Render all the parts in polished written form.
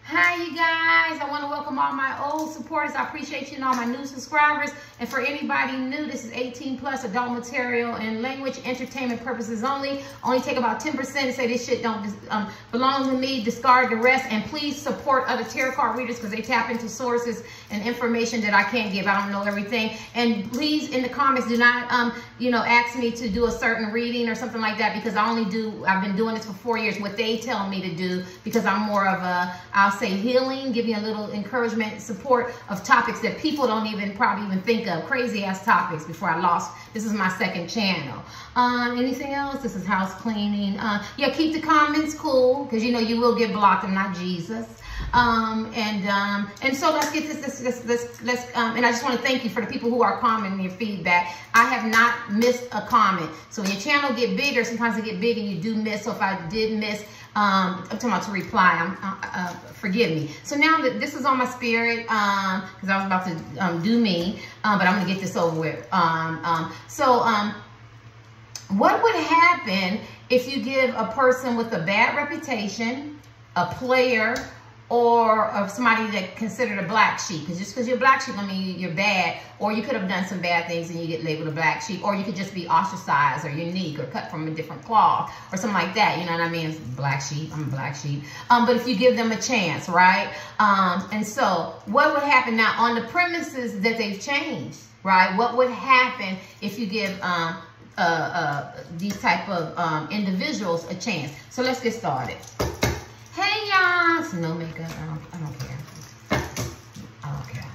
Hi, you guys. I want to welcome all my old supporters. I appreciate you and all my new subscribers. And for anybody new, this is 18 plus adult material and language entertainment purposes only. Only take about 10% and say this shit don't belong to me. Discard the rest. And please support other tarot card readers because they tap into sources and information that I can't give. I don't know everything. And please, in the comments, do not, ask me to do a certain reading or something like that because I've been doing this for 4 years, what they tell me to do because I'm more of a, I'll say healing, give you a little encouragement, support of topics that people don't probably even think of, crazy ass topics before I lost. This is my second channel. Anything else? This is house cleaning. Yeah, keep the comments cool because you will get blocked. I'm not Jesus. And so let's get this, and I just want to thank you for the people who are commenting your feedback. I have not missed a comment. So when your channel get bigger, sometimes it get big and you do miss. So if I did miss, I'm talking about to reply, forgive me. So now that this is on my spirit, because I was about to do me, but I'm gonna get this over with. What would happen if you give a person with a bad reputation, a player, or somebody that considered a black sheep? Because just because you're a black sheep, I mean you're bad, or you could have done some bad things and you get labeled a black sheep, or you could just be ostracized or unique or cut from a different cloth or something like that. You know what I mean? It's black sheep. I'm a black sheep. But if you give them a chance, right? And so what would happen now on the premises that they've changed, right? What would happen if you give these type of individuals a chance? So let's get started. Hey y'all, no makeup, I don't care. I don't care.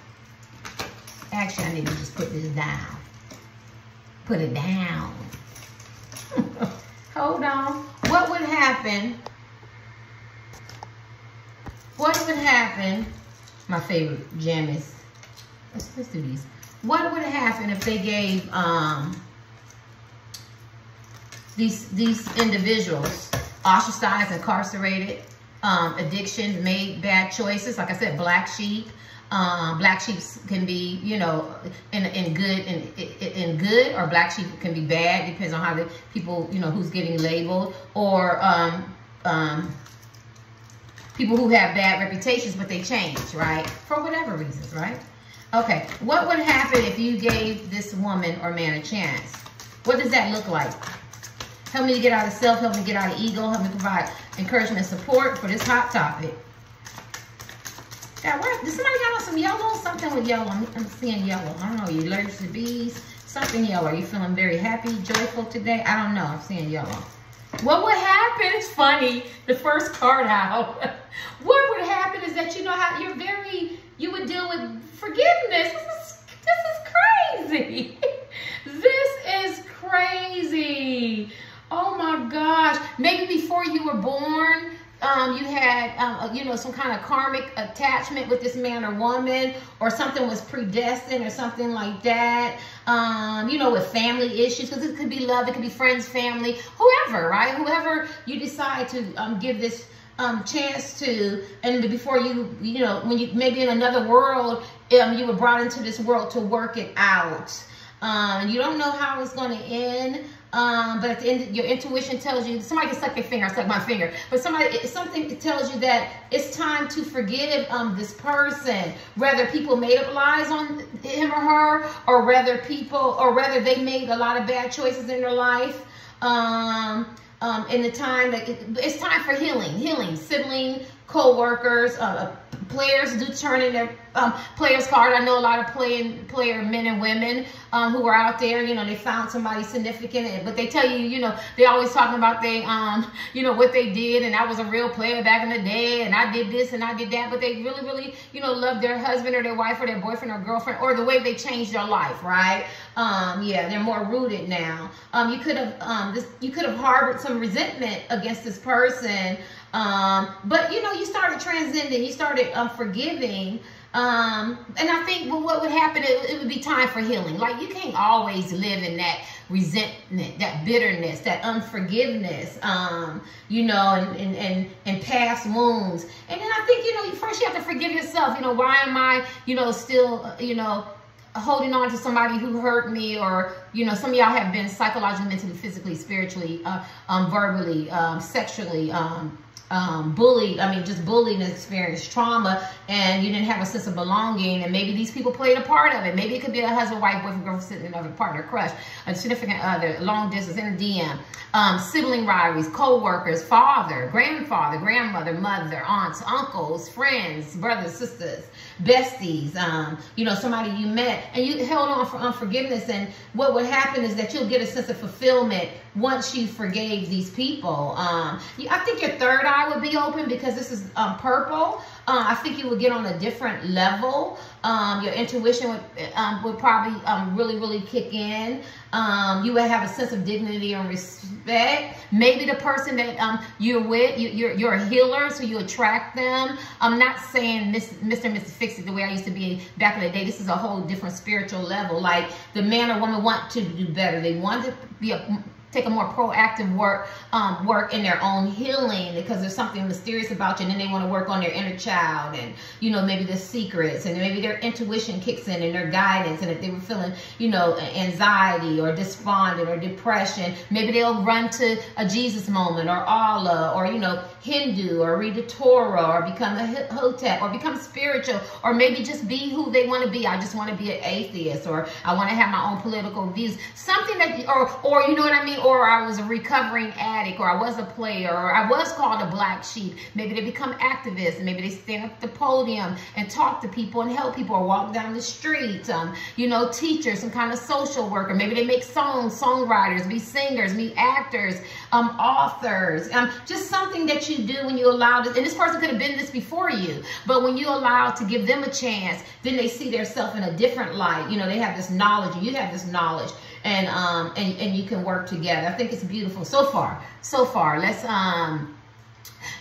Actually, I need to just put this down. Put it down. Hold on. What would happen? What would happen? My favorite gem is, let's do these. What would happen if they gave these individuals ostracized, incarcerated, addictions, made bad choices? Like I said, black sheep. Black sheep can be, in good, or black sheep can be bad. Depends on how the people, who's getting labeled, or people who have bad reputations, but they change, right? For whatever reasons, right? Okay, what would happen if you gave this woman or man a chance? What does that look like? Help me to get out of self, help me get out of ego, help me provide encouragement and support for this hot topic. God, does somebody got on some yellow? Something with yellow. I'm seeing yellow. I don't know. You allergic to bees? Something yellow. Are you feeling very happy, joyful today? I don't know. I'm seeing yellow. What would happen? It's funny. The first card out. What would happen is that how you would deal with forgiveness. This is crazy. This is crazy. Oh my gosh. Maybe before you were born, you had, some kind of karmic attachment with this man or woman, or something was predestined or something like that. With family issues, because it could be love, it could be friends, family, whoever, right? Whoever you decide to give this chance to, and before when you maybe in another world, you were brought into this world to work it out. You don't know how it's going to end. But at the end, your intuition tells you, somebody can suck your finger, I suck my finger, but something tells you that it's time to forgive this person, whether people made up lies on him or her, or whether they made a lot of bad choices in their life. In the time that it's time for healing, sibling, co-workers, players do turn in their players card. I know a lot of player men and women who are out there, they found somebody significant, but they tell you, they always talking about what they did, and I was a real player back in the day, and I did this and I did that, but they really, really, love their husband or their wife or their boyfriend or girlfriend, or the way they changed their life, right? Yeah, they're more rooted now. You could have harbored some resentment against this person, but you started transcending, you started forgiving. And I think what would happen, it would be time for healing. Like, you can't always live in that resentment, that bitterness, that unforgiveness, and past wounds. And then I think, first you have to forgive yourself. Why am I, still, holding on to somebody who hurt me, or you know, some of y'all have been psychologically, mentally, physically, spiritually, verbally, sexually, bullied. I mean, just bullied and experienced trauma, and you didn't have a sense of belonging, and maybe these people played a part of it. Maybe it could be a husband, wife, boyfriend, girlfriend, sitting other partner, crush, a significant other, long distance, in a DM, sibling rivalries, co-workers, father, grandfather, grandmother, mother, aunts, uncles, friends, brothers, sisters, besties, you know, somebody you met, and you held on for unforgiveness. And what would happen is that you'll get a sense of fulfillment once you forgave these people. I think your third eye would be open because this is purple. I think you would get on a different level. Your intuition would probably really kick in. You would have a sense of dignity and respect. Maybe the person that you're with, you're a healer, so you attract them. I'm not saying Mr. and Mrs. Fix It the way I used to be back in the day. This is a whole different spiritual level. Like, the man or woman want to do better. They want to be take a more proactive work in their own healing, because there's something mysterious about you, and then they want to work on their inner child, and, you know, maybe the secrets, and maybe their intuition kicks in and their guidance. And if they were feeling, you know, anxiety or despondent or depression, maybe they'll run to a Jesus moment, or Allah, or, you know, Hindu, or read the Torah, or become a Hotep, or become spiritual, or maybe just be who they want to be. I just want to be an atheist, or I want to have my own political views, something that, or you know what I mean, or I was a recovering addict, or I was a player, or I was called a black sheep. Maybe they become activists, and maybe they stand up at the podium and talk to people and help people, or walk down the street, you know, teachers, some kind of social worker. Maybe they make songs, songwriters, be singers, be actors, authors, just something that you do when you allow this. And this person could have been this before you, but when you allow to give them a chance, then they see themselves in a different light. You know, they have this knowledge, and you have this knowledge, and you can work together. I think it's beautiful so far.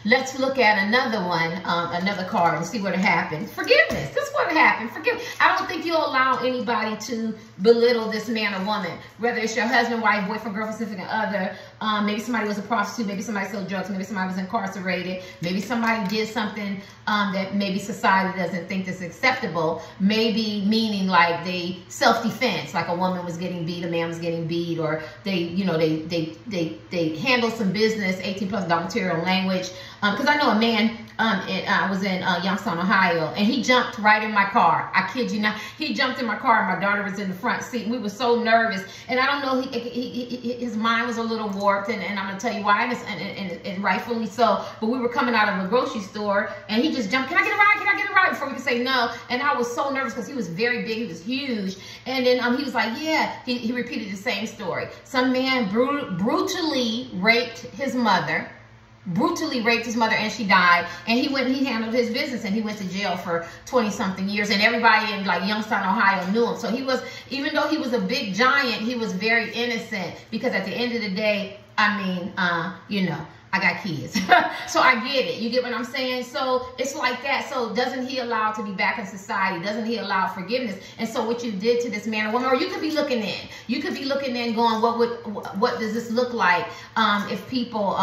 Let's look at another one, another card, and see what happened. Forgiveness. This is what happened. Forgive. I don't think you'll allow anybody to belittle this man or woman, whether it's your husband, wife, boyfriend, girlfriend, significant other. Maybe somebody was a prostitute. Maybe somebody sold drugs. Maybe somebody was incarcerated. Maybe somebody did something that maybe society doesn't think is acceptable. Maybe meaning like they self-defense, like a woman was getting beat, a man was getting beat, or they, you know, they handle some business, 18+ adult material language. Because I know a man, I was in Youngstown, Ohio, and he jumped right in my car. I kid you not. He jumped in my car, and my daughter was in the front seat. And we were so nervous. And I don't know, his mind was a little warped, and I'm going to tell you why, and rightfully so. But we were coming out of a grocery store, and he just jumped, "Can I get a ride? Can I get a ride?" Before we could say no. And I was so nervous because he was very big. He was huge. And then he was like, yeah. He repeated the same story. Some man brutally raped his mother. And she died, and he handled his business, and he went to jail for 20-something years, and everybody in like Youngstown, Ohio knew him. So he was, even though he was a big giant, he was very innocent, because at the end of the day, I mean, you know, I got kids. So I get it. You get what I'm saying? So it's like that. So doesn't he allow to be back in society? Doesn't he allow forgiveness? And so what you did to this man or woman, or you could be looking in. You could be looking in going, what does this look like if people,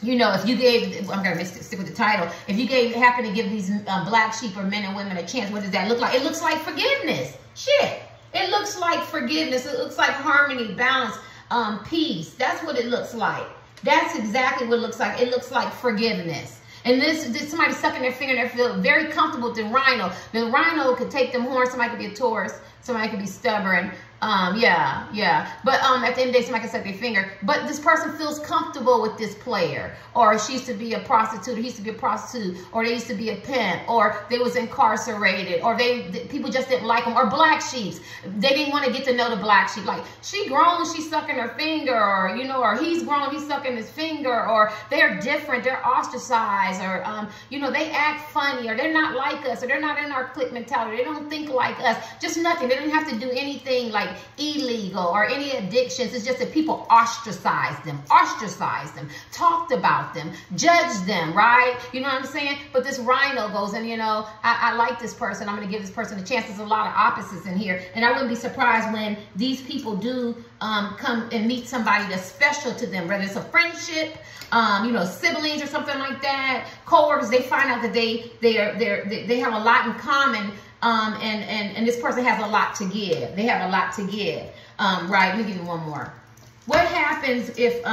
you know, if you gave, I'm going to stick with the title, if you happen to give these black sheep or men and women a chance, what does that look like? It looks like forgiveness. Shit. It looks like forgiveness. It looks like harmony, balance, peace. That's what it looks like. That's exactly what it looks like. It looks like forgiveness. And this somebody sucking their finger, they feel very comfortable with the rhino. The rhino could take them horns. Somebody could be a Taurus. Somebody could be stubborn. Yeah. But at the end of the day, somebody can suck their finger. But this person feels comfortable with this player. Or she used to be a prostitute, or he used to be a prostitute, or they used to be a pimp, or they was incarcerated, or people just didn't like them, or black sheeps. They didn't want to get to know the black sheep. Like, she grown, she's sucking her finger, or, you know, or he's grown, he's sucking his finger, or they're different, they're ostracized, or, you know, they act funny, or they're not like us, or they're not in our clique mentality, they don't think like us, just nothing. They didn't have to do anything like illegal or any addictions. It's just that people ostracized them, talked about them, judged them, right? You know what I'm saying? But this rhino goes, and you know, I like this person. I'm going to give this person a chance. There's a lot of opposites in here, and I wouldn't be surprised when these people do come and meet somebody that's special to them, whether it's a friendship, you know, siblings or something like that, co-workers. They find out that they have a lot in common and this person has a lot to give. They have a lot to give. Right, let me give you one more. What happens if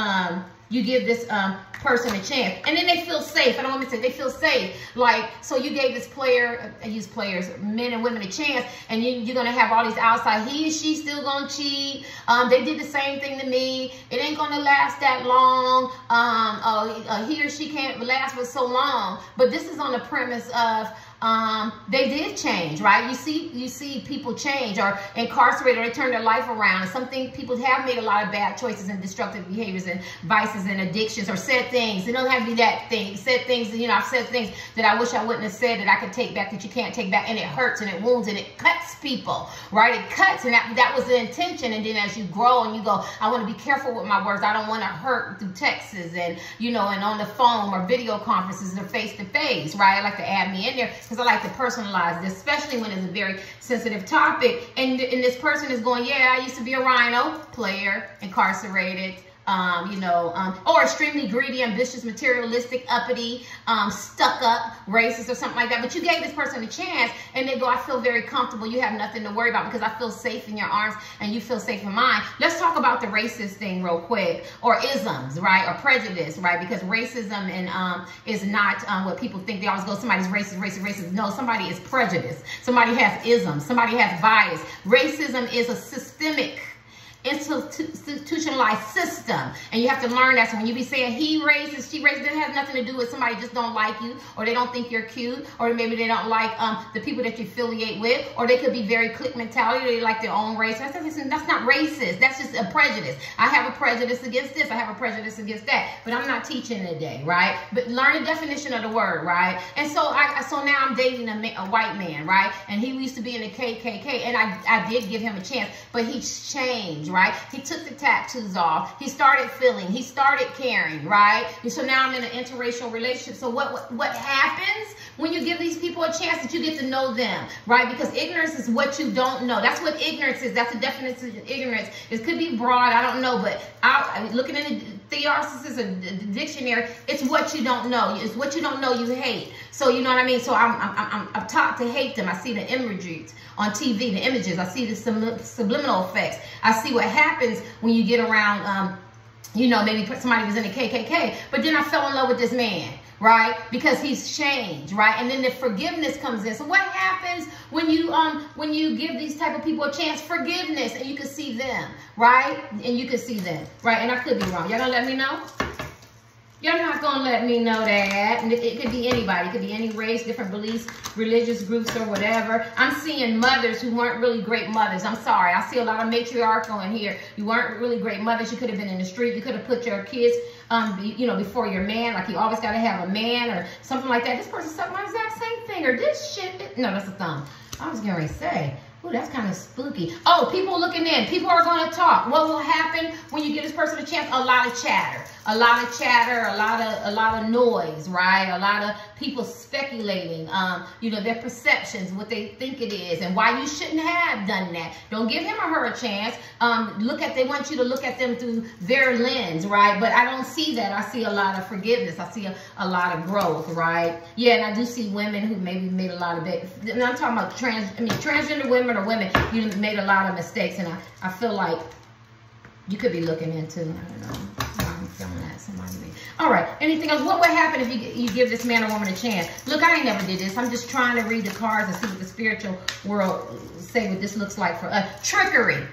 you give this person a chance, and then they feel safe? I don't want to say they feel safe. Like, so you gave this player, I use players, men and women, a chance, and you're gonna have all these outside. He or she still gonna cheat. They did the same thing to me. It ain't gonna last that long. He or she can't last for so long. But this is on the premise of they did change, right? You see people change or incarcerated, or they turn their life around. And something, people have made a lot of bad choices and destructive behaviors and vices and addictions, or said things. They don't have to be that thing. Said things, you know, I've said things that I wish I wouldn't have said, that I could take back, that you can't take back, and it hurts and it wounds and it cuts people, right? It cuts, and that was the intention. And then as you grow and you go, I want to be careful with my words. I don't want to hurt through texts and, you know, and on the phone or video conferences or face to face, right? I like to add me in there because I like to personalize this, especially when it's a very sensitive topic. And this person is going, yeah, I used to be a rhino, player, incarcerated, you know, or extremely greedy, ambitious, materialistic, uppity, stuck up, racist, or something like that. But you gave this person a chance, and they go, I feel very comfortable. You have nothing to worry about because I feel safe in your arms and you feel safe in mine. Let's talk about the racist thing real quick, or isms, right? Or prejudice, right? Because racism and is not what people think. They always go, somebody's racist, racist, racist. No, somebody is prejudiced. Somebody has isms. Somebody has bias. Racism is a systemic, institutionalized system, and you have to learn that. So when you be saying he racist, she racist, it has nothing to do with somebody just don't like you, or they don't think you're cute, or maybe they don't like the people that you affiliate with, or they could be very clique mentality, they like their own race. That's not racist. That's just a prejudice. I have a prejudice against this, I have a prejudice against that, but I'm not teaching today, right? But learn the definition of the word, right? And so so now I'm dating a white man, right? And he used to be in the KKK, and I did give him a chance, but he changed, right? He took the tattoos off. He started feeling. He started caring, right? And so now I'm in an interracial relationship. So what happens when you give these people a chance? That you get to know them, right? Because ignorance is what you don't know. That's what ignorance is. That's the definition of ignorance. It could be broad. I don't know, but looking in the theosis, the dictionary, it's what you don't know. It's what you don't know you hate. So you know what I mean? So I'm taught to hate them. I see the imagery on TV, the images. I see the subliminal effects. I see what happens when you get around, you know, maybe somebody was in the KKK, but then I fell in love with this man, right? Because he's changed, right? And then the forgiveness comes in. So what happens when you give these type of people a chance? Forgiveness, and you can see them, right? And you can see them, right? And I could be wrong. Y'all gonna let me know? You're not going to let me know that. And it could be anybody. It could be any race, different beliefs, religious groups, or whatever. I'm seeing mothers who weren't really great mothers. I'm sorry. I see a lot of matriarchal in here. You weren't really great mothers. You could have been in the street. You could have put your kids, you know, before your man. Like, you always got to have a man or something like that. This person sucked my exact same thing. Or this shit. No, that's a thumb. I was going to say. Ooh, that's kind of spooky. Oh, people looking in. People are going to talk. What will happen when you give this person a chance? A lot of chatter. A lot of chatter, a lot of noise, right? A lot of people speculating, you know, their perceptions, what they think it is, and why you shouldn't have done that. Don't give him or her a chance. They want you to look at them through their lens, right? But I don't see that. I see a lot of forgiveness. I see a lot of growth, right? Yeah, and I do see women who maybe made a lot of and I'm talking about transgender women, or women who made a lot of mistakes, and I feel like you could be looking into, I don't know. I'm feeling that somebody may. All right. Anything else? What would happen if you give this man or woman a chance? Look, I ain't never did this. I'm just trying to read the cards and see what the spiritual world say what this looks like for us. Trickery.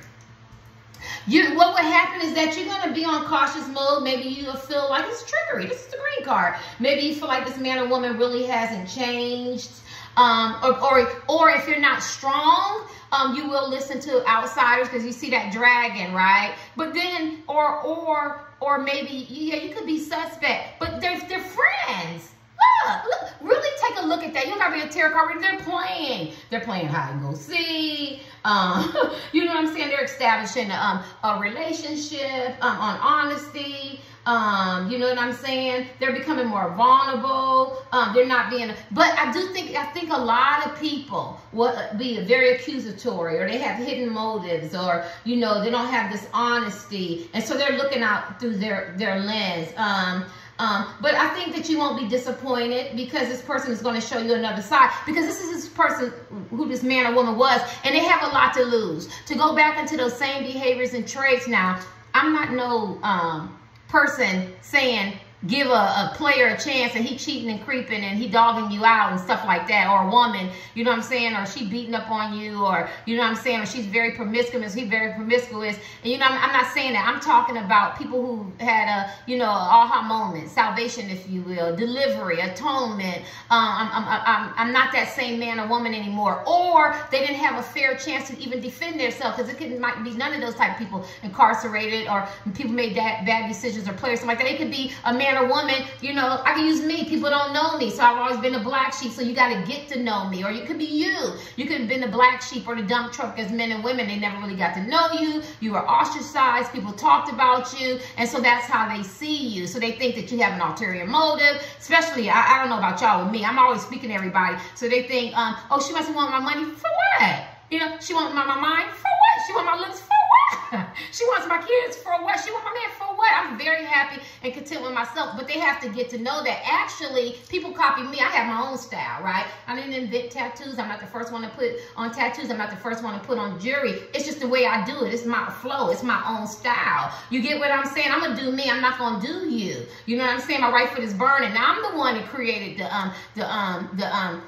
What would happen is that you're going to be on cautious mode. Maybe you'll feel like it's trickery. This is the green card. Maybe you feel like this man or woman really hasn't changed. Or if you're not strong, you will listen to outsiders because you see that dragon, right? But then, or maybe, yeah, you could be suspect, but they're friends. Look, really take a look at that. You don't gotta be a tarot card reader. They're playing hide and go seek. You know what I'm saying? They're establishing a relationship on honesty. You know what I'm saying? They're becoming more vulnerable. They're not being, but I think a lot of people will be very accusatory, or they have hidden motives, or, you know, they don't have this honesty. And so they're looking out through their lens. But I think that you won't be disappointed because this person is going to show you another side, because this is this person who this man or woman was, and they have a lot to lose. To go back into those same behaviors and traits now, I'm not no person saying give a player a chance and he cheating and creeping and he dogging you out and stuff like that, or a woman, you know what I'm saying, or she beating up on you, or you know what I'm saying, or she's very promiscuous, he's very promiscuous, and you know, I'm not saying that. I'm talking about people who had a, you know, aha moment, salvation, if you will, delivery, atonement. I'm not that same man or woman anymore, or they didn't have a fair chance to even defend themselves, because it might be none of those type of people incarcerated, or people made bad decisions, or players, something like that. It could be a man or woman, you know, I can use me. People don't know me, so I've always been a black sheep, so you got to get to know me. Or you could be you. You could have been the black sheep or the dump truck as men and women. They never really got to know you. You were ostracized. People talked about you, and so that's how they see you. So they think that you have an ulterior motive, especially, I don't know about y'all, with me. I'm always speaking to everybody, so they think, oh, she must want my money for what? You know, she wants my mind for what? She wants my looks for what? She wants my kids for what? She wants my man for what? I'm very happy and content with myself, but they have to get to know that actually people copy me. I have my own style, right? I didn't invent tattoos. I'm not the first one to put on tattoos. I'm not the first one to put on jewelry. It's just the way I do it. It's my flow. It's my own style. You get what I'm saying? I'm going to do me. I'm not going to do you. You know what I'm saying? My right foot is burning. Now, I'm the one that created the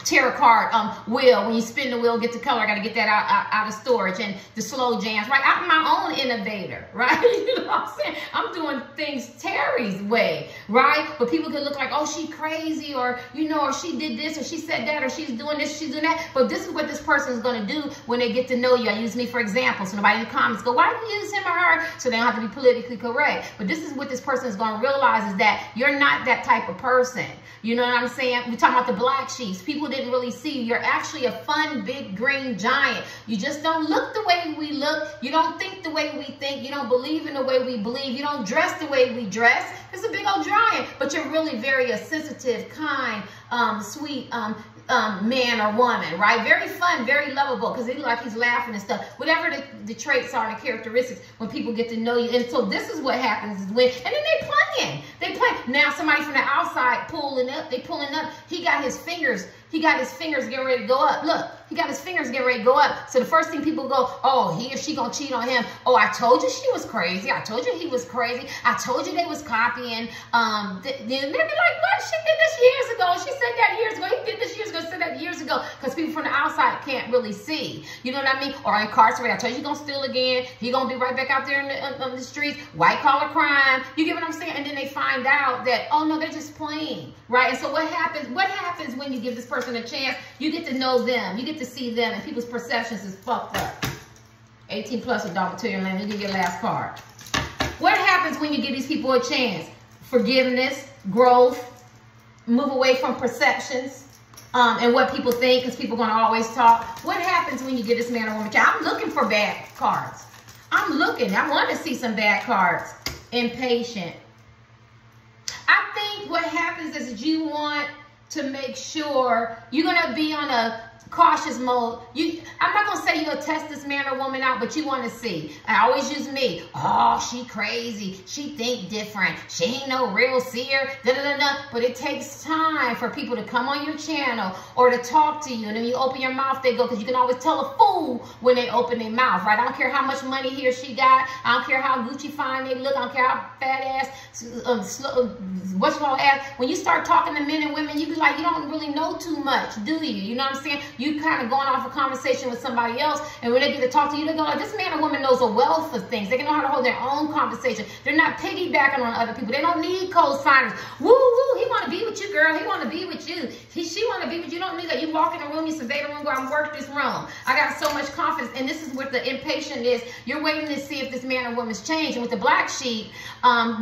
tarot card wheel. When you spin the wheel, get the color, I got to get that out of storage, and the slow jams, right? I'm my own innovator, right? You know what I'm saying? I'm doing things Terry's way, right? But people can look like, oh, she crazy, or you know, or she did this, or she said that, or she's doing this, she's doing that. But this is what this person is going to do when they get to know you. I use me for example, so nobody in the comments go, why do you use him or her? So they don't have to be politically correct. But this is what this person is going to realize, is that you're not that type of person. You know what I'm saying? We're talking about the black sheeps. People didn't really see you. You're actually a fun, big, green giant. You just don't look the way we look. You don't think the way we think. You don't believe in the way we believe. You don't dress the way we dress. It's a big old giant. But you're really very sensitive, kind, sweet, man or woman, right? Very fun, very lovable, because he look like he's laughing and stuff. Whatever the traits are and the characteristics, when people get to know you. And so this is what happens is when, and then they playing. They play. Now somebody from the outside pulling up, they pulling up. He got his fingers getting ready to go up. Look, he got his fingers getting ready to go up. So the first thing people go, oh, he or she gonna cheat on him. Oh, I told you she was crazy. I told you he was crazy. I told you they was copying. Then they'll be like, what? She did this years ago. She said that years ago. He did this years ago. Said that years ago. Because people from the outside can't really see. You know what I mean? Or incarcerated. I told you he's gonna steal again. He gonna be right back out there on the streets. White collar crime. You get what I'm saying? And then they find out that, oh no, they're just playing, right? And so what happens? What happens when you give this person a chance? You get to know them. You get to see them, and people's perceptions is fucked up. 18 plus adult material land. Let me give you your last card. What happens when you give these people a chance? Forgiveness, growth, move away from perceptions, and what people think, because people are going to always talk. What happens when you give this man or woman a chance? I'm looking for bad cards. I'm looking. I want to see some bad cards. Impatient. I think what happens is you want to make sure you're going to be on a cautious mode. I'm not going to say you'll test this man or woman out, but you want to see. I always use me. Oh, she crazy. She think different. She ain't no real seer. Da, da, da, da. But it takes time for people to come on your channel or to talk to you. And then you open your mouth, they go, because you can always tell a fool when they open their mouth, right? I don't care how much money he or she got. I don't care how Gucci fine they look. I don't care how fat ass, what's called ass. When you start talking to men and women, you be like, you don't really know too much, do you? You know what I'm saying? You kind of going off a conversation with somebody else, and when they get to talk to you, they go like, this man or woman knows a wealth of things. They can know how to hold their own conversation. They're not piggybacking on other people. They don't need co-signers. Woo, woo, he want to be with you, girl. He want to be with you. She want to be with you. You don't need that. You walk in the room, you survey the room, go, I'm work this room. I got so much confidence, and this is what the impatient is. You're waiting to see if this man or woman's changed. And with the black sheep,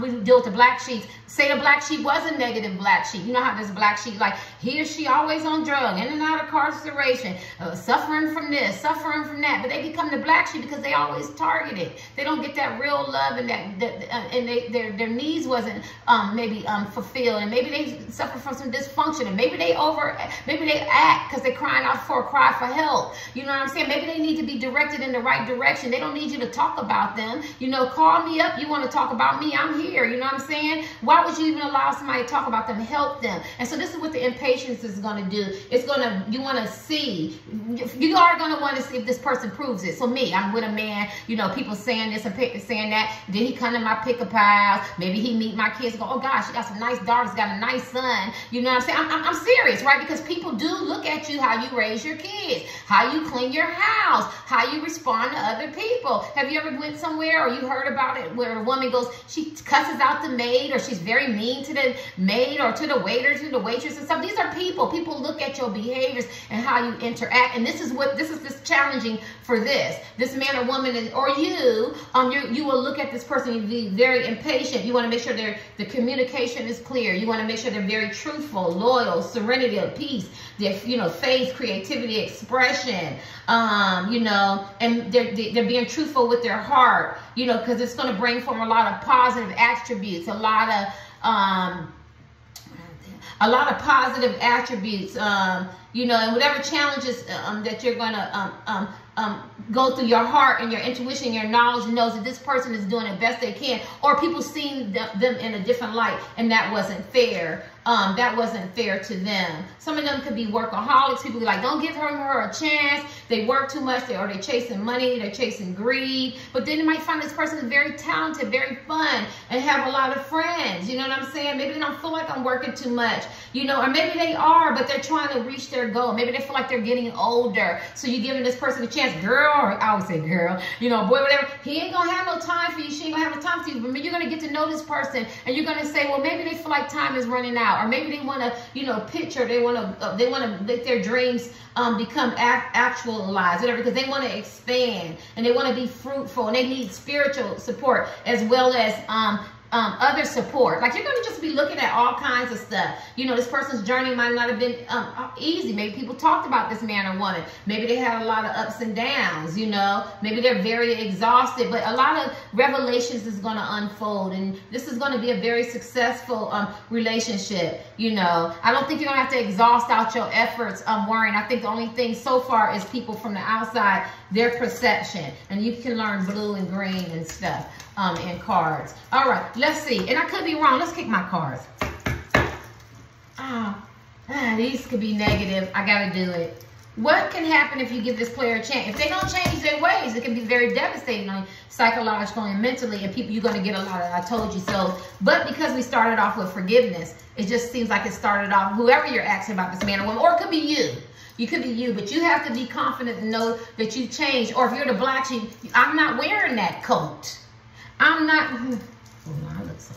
we deal with the black sheep. Say the black sheep was a negative black sheep. You know how this black sheep, like, he or she always on drug, in and out of incarceration, suffering from this, suffering from that. But they become the black sheep because they always targeted. They don't get that real love, and their needs wasn't maybe fulfilled, and maybe they suffer from some dysfunction, and maybe they act because they're crying out for a cry for help. You know what I'm saying? Maybe they need to be directed in the right direction. They don't need you to talk about them. You know, call me up. You want to talk about me? I'm here. You know what I'm saying? Why Why would you even allow somebody to talk about them, help them? And so this is what the impatience is going to do. It's going to, you want to see, you are going to want to see if this person proves it. So me, I'm with a man, you know, people saying this and saying that. Then he come to my pick-up house. Maybe he meet my kids and go, oh gosh, she got some nice daughters, got a nice son. You know what I'm saying? I'm serious, right? Because people do look at you, how you raise your kids, how you clean your house, how you respond to other people. Have you ever went somewhere or you heard about it where a woman goes, she cusses out the maid, or she's very mean to the maid or to the waiter, to the waitress and stuff? These are people. People look at your behaviors and how you interact. And this is this challenging for this man or woman is, or you will look at this person and be very impatient. You want to make sure the communication is clear. You want to make sure they're very truthful, loyal, serenity, peace, their, you know, faith, creativity, expression, you know, and they're being truthful with their heart, you know, because it's going to bring forth a lot of positive attributes, a lot of positive attributes, you know, and whatever challenges that you're going to go through, your heart and your intuition, your knowledge knows that this person is doing the best they can, or people seeing them in a different light, and that wasn't fair. That wasn't fair to them. Some of them could be workaholics. People be like, don't give her a chance. They work too much. They're chasing money. They're chasing greed. But then you might find this person is very talented, very fun, and have a lot of friends. You know what I'm saying? Maybe they don't feel like I'm working too much, you know, or maybe they are, but they're trying to reach their goal. Maybe they feel like they're getting older. So you're giving this person a chance. Girl, or I would say girl, you know, boy, whatever. He ain't going to have no time for you. She ain't going to have no time for you. But you're going to get to know this person, and you're going to say, well, maybe they feel like time is running out. Or maybe they want to, you know, picture, they want to make their dreams become actualized, whatever, because they want to expand and they want to be fruitful, and they need spiritual support as well as other support. Like, you're going to just be looking at all kinds of stuff. You know, this person's journey might not have been easy. Maybe people talked about this man or woman. Maybe they had a lot of ups and downs, you know. Maybe they're very exhausted, but a lot of revelations is going to unfold, and this is going to be a very successful relationship, you know. I don't think you're going to have to exhaust out your efforts worrying. I think the only thing so far is people from the outside, their perception, and you can learn blue and green and stuff. And cards. All right, let's see. And I could be wrong. Let's kick my cards. These could be negative. I got to do it. What can happen if you give this player a chance? If they don't change their ways, it can be very devastating psychologically and mentally, and people, you're going to get a lot of I told you so. But because we started off with forgiveness, it just seems like it started off, whoever you're asking about, this man or woman, or it could be you. You could be you, but you have to be confident and know that you changed. Or if you're the black sheep, I'm not wearing that coat. I'm not, oh no, I look so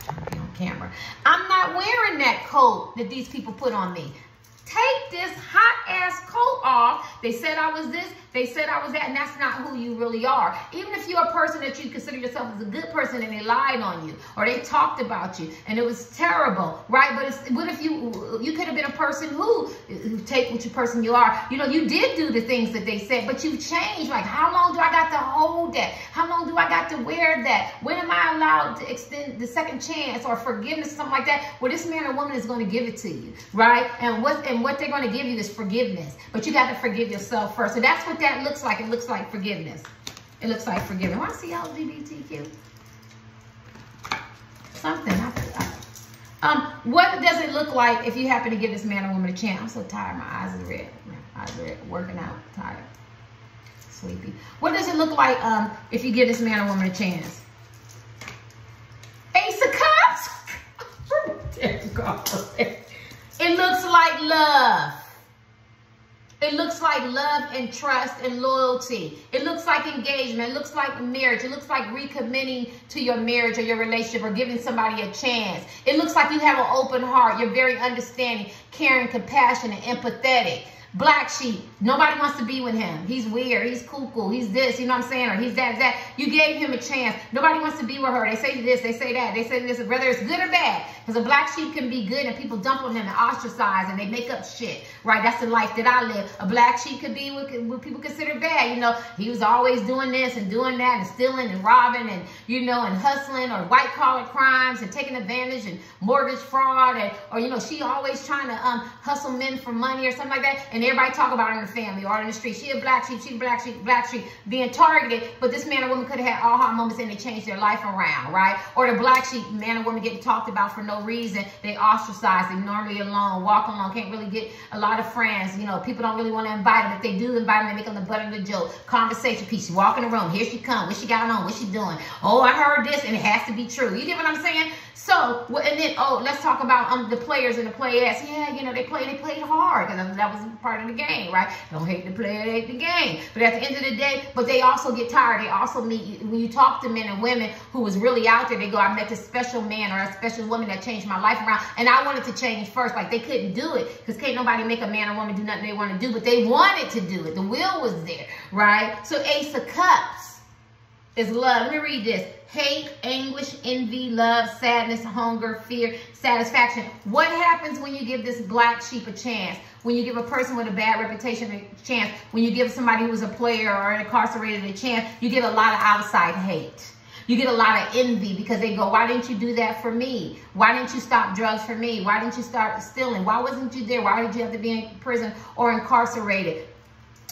trying to be on camera. I'm not wearing that coat that these people put on me. Take this hot ass coat off. They said I was this, they said I was that, and that's not who you really are. Even if you're a person that you consider yourself as a good person and they lied on you, or they talked about you and it was terrible, right? But what if you could have been a person who take what you person you are. You know, you did do the things that they said, but you've changed. Like, how long do I got to hold that? How long do I got to wear that? When am I allowed to extend the second chance or forgiveness, something like that? Well, this man or woman is going to give it to you, right? And what they're going to give you is forgiveness, but you got to forgive yourself first. So that's what that looks like. It looks like forgiveness. It looks like forgiveness. Want to see LGBTQ? Something. What does it look like if you happen to give this man or woman a chance? I'm so tired. My eyes are red. My eyes are red. Working out. Tired. Sleepy. What does it look like if you give this man or woman a chance? Ace of Cups. It looks like love. It looks like love and trust and loyalty. It looks like engagement. It looks like marriage. It looks like recommitting to your marriage or your relationship or giving somebody a chance. It looks like you have an open heart. You're very understanding, caring, compassionate, empathetic. Black sheep. Nobody wants to be with him. He's weird. He's cuckoo. He's this. You know what I'm saying? Or he's that. You gave him a chance. Nobody wants to be with her. They say this. They say that. They say this. Whether it's good or bad. Because a black sheep can be good and people dump on him and ostracize and they make up shit. Right? That's the life that I live. A black sheep could be what people consider bad. You know, he was always doing this and doing that and stealing and robbing and, you know, and hustling or white collar crimes and taking advantage and mortgage fraud. Or, you know, she always trying to hustle men for money or something like that. and everybody talk about her in the family or in the street. She a black sheep, she a black sheep, being targeted, but this man or woman could have had aha moments and they changed their life around, right? Or the black sheep, man or woman getting talked about for no reason. They ostracized, they normally alone, walk alone, can't really get a lot of friends. You know, people don't really want to invite them. If they do invite them, they make them the butt of the joke. Conversation piece. She walk in the room, here she come, what she got on, what she doing? Oh, I heard this, and it has to be true. You get what I'm saying? So, and then, oh, let's talk about the players and the playettes. Yeah, you know, they played hard, because that was part of the game, right? Don't hate the player, hate the game. But at the end of the day, but they also get tired. They also meet, when you talk to men and women who was really out there, they go, I met this special man or a special woman that changed my life around, and I wanted to change first. Like, they couldn't do it, because can't nobody make a man or woman do nothing they want to do, but they wanted to do it. The will was there, right? So Ace of Cups is love. Let me read this. Hate, anguish, envy, love, sadness, hunger, fear, satisfaction. What happens when you give this black sheep a chance? When you give a person with a bad reputation a chance? When you give somebody who's a player or incarcerated a chance? You get a lot of outside hate. You get a lot of envy, because they go, why didn't you do that for me? Why didn't you stop drugs for me? Why didn't you start stealing? Why wasn't you there? Why did you have to be in prison or incarcerated?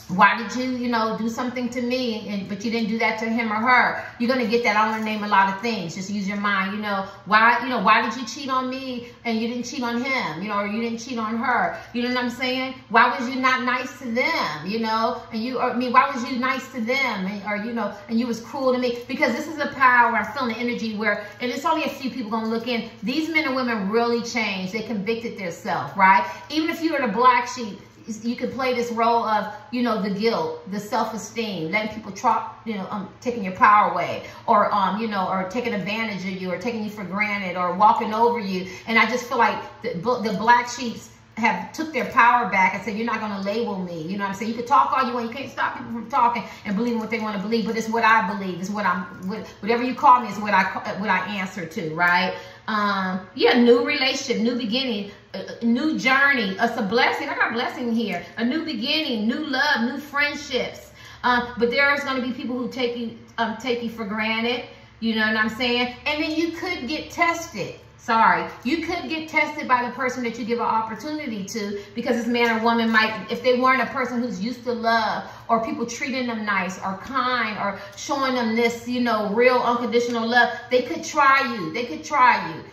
Why did you, you know, do something to me, but you didn't do that to him or her? You're going to get that. I'm going to name a lot of things. Just use your mind. You know, why did you cheat on me and you didn't cheat on him, you know, or you didn't cheat on her? You know what I'm saying? Why was you not nice to them, you know? And you, or I mean, why was you nice to them? And, or, you know, and you was cruel to me? Because this is a power. I'm feeling the energy where, and it's only a few people going to look in. These men and women really changed. They convicted themselves, right? Even if you were the black sheep, you could play this role of, you know, the guilt, the self-esteem, letting people try, you know, taking your power away, or, you know, or taking advantage of you, or taking you for granted, or walking over you. And I just feel like the black sheeps have took their power back and said, you're not going to label me. You know what I'm saying? You can talk all you want. You can't stop people from talking and believing what they want to believe, but it's what I believe. It's what whatever you call me is what I answer to, right? Yeah, new relationship, new beginning, new journey. It's a blessing. I got a blessing here. A new beginning, new love, new friendships. But there's going to be people who take you for granted. You know what I'm saying? And then you could get tested. Sorry, you could get tested by the person that you give an opportunity to, because this man or woman might, if they weren't a person who's used to love, or people treating them nice or kind or showing them this, you know, real unconditional love, they could try you. They could try you.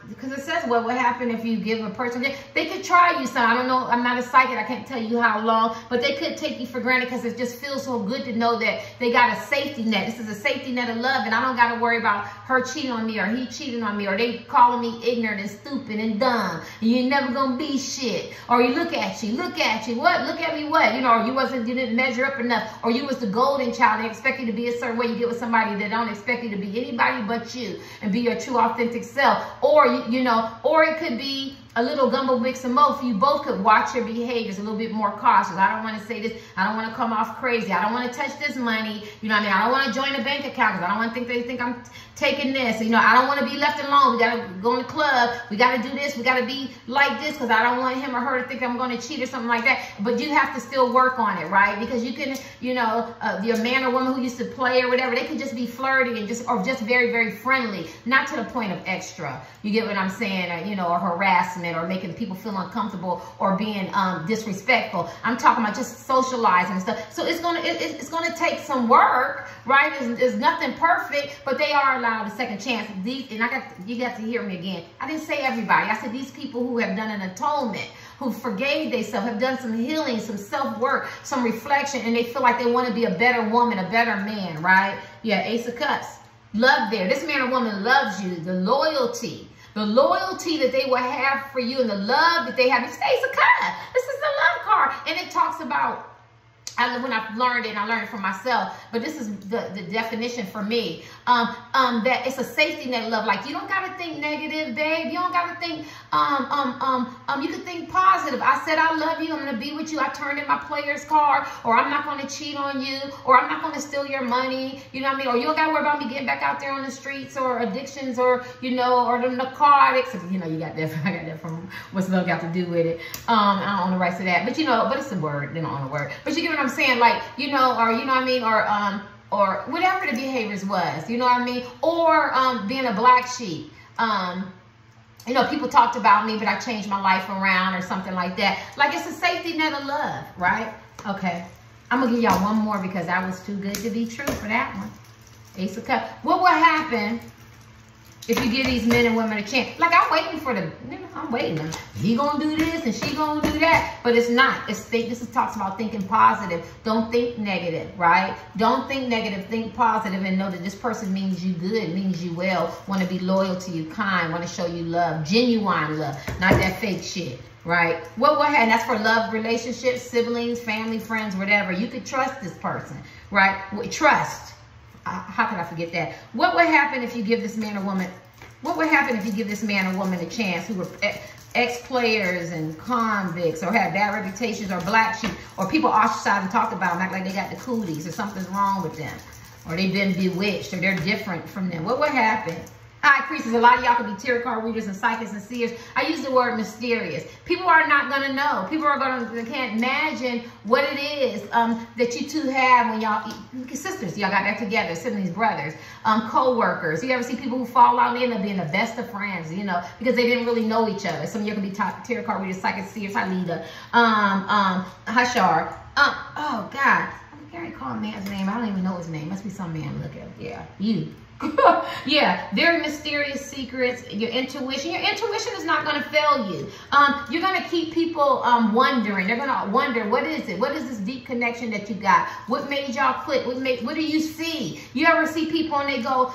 Because it says what would happen if you give a person, they could try you some. I don't know, I'm not a psychic, I can't tell you how long, but they could take you for granted, because it just feels so good to know that they got a safety net. This is a safety net of love, and I don't got to worry about her cheating on me, or he cheating on me, or they calling me ignorant and stupid and dumb, and you ain't never gonna be shit, or you look at you, what, look at me, what, you know, or you didn't measure up enough, or you was the golden child, they expect you to be a certain way. You get with somebody that don't expect you to be anybody but you, and be your true authentic self. Or you know, or it could be a little gumbo mix of both. You both could watch your behaviors a little bit more cautious. I don't want to say this. I don't want to come off crazy. I don't want to touch this money. You know what I mean? I don't want to join a bank account, because I don't want to think they think I'm taking this. You know, I don't want to be left alone. We got to go in the club. We got to do this. We got to be like this, because I don't want him or her to think I'm going to cheat or something like that. But you have to still work on it, right? Because you can, you know, your man or woman who used to play or whatever, they could just be flirty and just very, very friendly, not to the point of extra. You get what I'm saying? Or, you know, or harassment, or making people feel uncomfortable, or being disrespectful. I'm talking about just socializing and stuff. So it's gonna take some work, right? There's nothing perfect, but they are allowed a second chance. These, and you got to hear me again. I didn't say everybody. I said these people who have done an atonement, who forgave themselves, have done some healing, some self-work, some reflection, and they feel like they want to be a better woman, a better man, right? Yeah, Ace of Cups. Love there. This man or woman loves you. The loyalty that they will have for you, and the love that they have. It's Ace of Cups. This is the love card. And it talks about, when I've learned it, I learned it for myself, but this is the definition for me, that it's a safety net love. Like, you don't got to think negative, babe. You don't got to think, you can think positive. I said, I love you. I'm going to be with you. I turned in my player's card, or I'm not going to cheat on you, or I'm not going to steal your money. You know what I mean? Or you don't got to worry about me getting back out there on the streets, or addictions, or, you know, or the narcotics. You know, you got that. I got that from what's love got to do with it. I don't own the rights to that, but you know, but it's a word. They don't own a word. But you get what I'm saying? Like, you know, or, you know what I mean? Or whatever the behaviors was, you know what I mean? Or being a black sheep. You know, people talked about me, but I changed my life around or something like that. Like, it's a safety net of love, right? Okay. I'm going to give y'all one more because that was too good to be true for that one. Ace of Cups. What will happen if you give these men and women a chance? Like, I'm waiting for the, I'm waiting. He gonna do this and she gonna do that. But it's not. This talks about thinking positive. Don't think negative, right? Don't think negative. Think positive and know that this person means you good, means you well, want to be loyal to you, kind, want to show you love, genuine love, not that fake shit. Right? What will happen? That's for love, relationships, siblings, family, friends, whatever. You could trust this person, right? Trust. How could I forget that? What would happen if you give this man or woman? What would happen if you give this man or woman a chance who were ex-players and convicts or had bad reputations or black sheep or people ostracized and talked about them, act like they got the cooties or something's wrong with them or they've been bewitched or they're different from them? What would happen? High priestess, a lot of y'all could be tarot card readers and psychics and seers. I use the word mysterious. People are not going to know. People are they can't imagine what it is that you two have when y'all, sisters, y'all got that together, siblings, brothers, co-workers. You ever see people who fall out and they end up being the best of friends, you know, because they didn't really know each other. Some of you could be tarot card readers, psychics, seers, Halida, Hashar. Oh, God. I can't recall a man's name. I don't even know his name. Must be some man. Look at, yeah, you. Yeah, very mysterious secrets. Your intuition is not going to fail you. You're going to keep people wondering. They're going to wonder, what is it? What is this deep connection that you got? What made y'all click? What do you see? You ever see people and they go,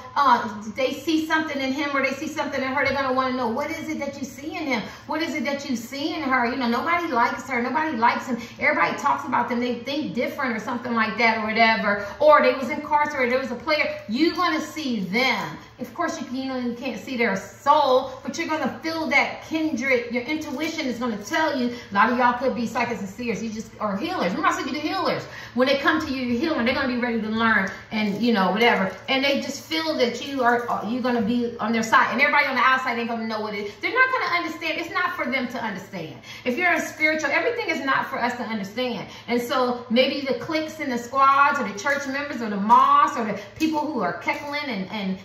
they see something in him or they see something in her. They're going to want to know, what is it that you see in him? What is it that you see in her? You know, nobody likes her. Nobody likes him. Everybody talks about them. They think different or something like that or whatever. Or they was incarcerated. There was a player. You're going to see them. Of course, you can't see their soul, but you're going to feel that kindred. Your intuition is going to tell you. A lot of y'all could be psychics and seers. You just are healers. Remember, I said you do healers. When they come to you, you're healing. They're going to be ready to learn and, you know, whatever. And they just feel that you're going to be on their side. And everybody on the outside ain't going to know what it is. They're not going to understand. It's not for them to understand. If you're a spiritual, everything is not for us to understand. And so maybe the cliques and the squads or the church members or the mosques or the people who are keckling and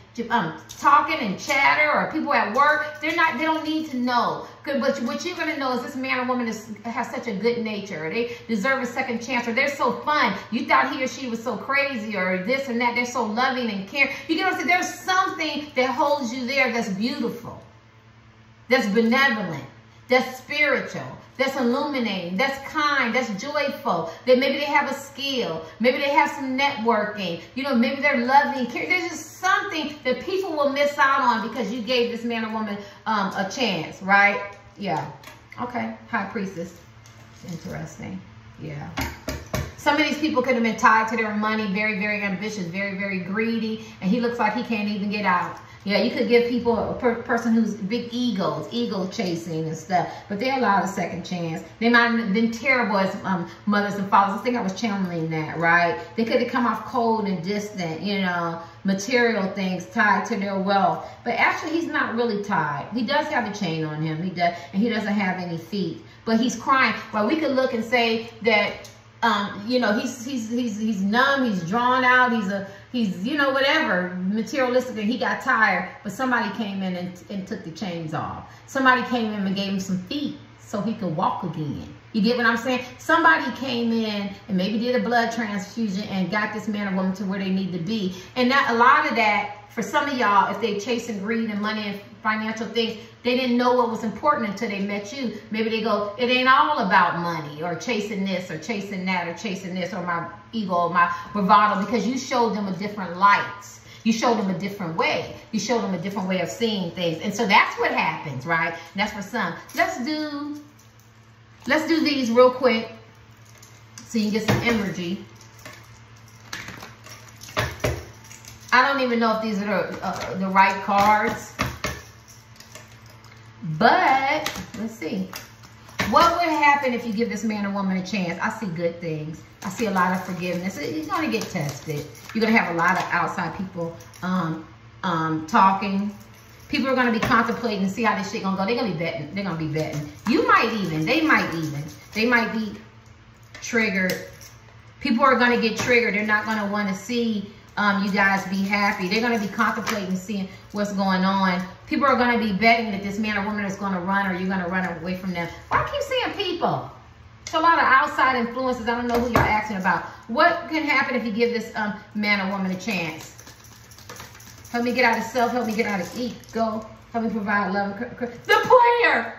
talking and chatter or people at work, they don't need to know. But what you're going to know is this man or woman has such a good nature, or they deserve a second chance, or they're so fun. You thought he or she was so crazy, or this and that. They're so loving and caring. You get what I'm saying? There's something that holds you there that's beautiful, that's benevolent, that's spiritual, that's illuminating, that's kind, that's joyful, that maybe they have a skill, maybe they have some networking, you know, maybe they're loving. There's just something that people will miss out on because you gave this man or woman a chance, right? Yeah. Okay. High priestess. Interesting. Yeah. Some of these people could have been tied to their money, very, very ambitious, very, very greedy, and he looks like he can't even get out. Yeah, you could give people a person who's big ego chasing and stuff, but they're allowed a second chance. They might have been terrible as mothers and fathers. I think I was channeling that, right? They could have come off cold and distant, you know, material things tied to their wealth. But actually, he's not really tied. He does have a chain on him. He does, and he doesn't have any feet. But he's crying. Well, we could look and say that, you know, he's numb. He's drawn out. He's, you know, whatever, materialistic, and he got tired, but somebody came in and took the chains off. Somebody came in and gave him some feet so he could walk again. You get what I'm saying? Somebody came in and maybe did a blood transfusion and got this man or woman to where they need to be. And that, a lot of that, for some of y'all, if they chasing greed and money and financial things, they didn't know what was important until they met you. Maybe they go, it ain't all about money or chasing this or chasing that or chasing this or my ego or my bravado, because you showed them a different light. You showed them a different way. You showed them a different way of seeing things. And so that's what happens, right? And that's for some. Let's do these real quick so you can get some energy. I don't even know if these are the right cards. But let's see. What would happen if you give this man or woman a chance? I see good things. I see a lot of forgiveness. He's going to get tested. You're going to have a lot of outside people talking. People are going to be contemplating and see how this shit going to go. They're going to be betting. They're going to be betting. You might even. They might be triggered. People are going to get triggered. They're not going to want to see you guys be happy. They're going to be contemplating seeing what's going on. People are going to be betting that this man or woman is going to run, or you're going to run away from them. Why I keep saying people? It's a lot of outside influences. I don't know who you're asking about. What can happen if you give this man or woman a chance? Help me get out of self. Help me get out of ego. Help me provide love. The player.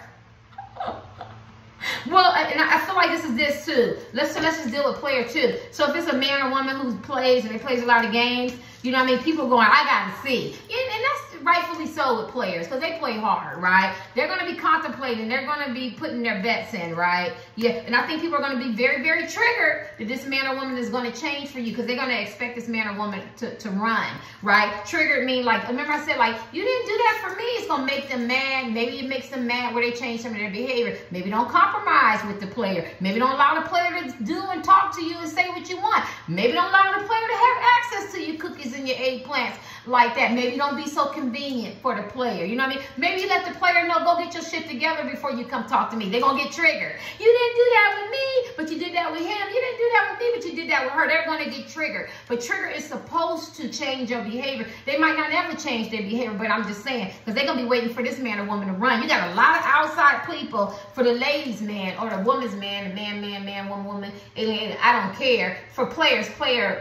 Well, and I feel like this too. So let's just deal with player two. So if it's a man or woman who plays and they plays a lot of games, you know what I mean? People going, I gotta see. And that's rightfully so with players, because they play hard, right? They're gonna be contemplating, they're gonna be putting their bets in, right? Yeah, and I think people are gonna be very, very triggered that this man or woman is gonna change for you, because they're gonna expect this man or woman to run, right? Triggered mean like, remember I said like, you didn't do that for me. It's gonna make them mad. Maybe it makes them mad where they change some of their behavior. Maybe don't compromise with the player. Maybe don't allow the player to do and talk to you and say what you want. Maybe don't allow the player to have access to your cookies and your eggplants like that. Maybe don't be so convenient for the player. You know what I mean? Maybe you let the player know, go get your shit together before you come talk to me. They're going to get triggered. You didn't do that with me, but you did that with him. You didn't do that with me, but you did that with her. They're going to get triggered. But trigger is supposed to change your behavior. They might not ever change their behavior, but I'm just saying, because they're going to be waiting for this man or woman to run. You got a lot of outside people for the ladies' man or the woman's man, the man, woman, and I don't care. For players,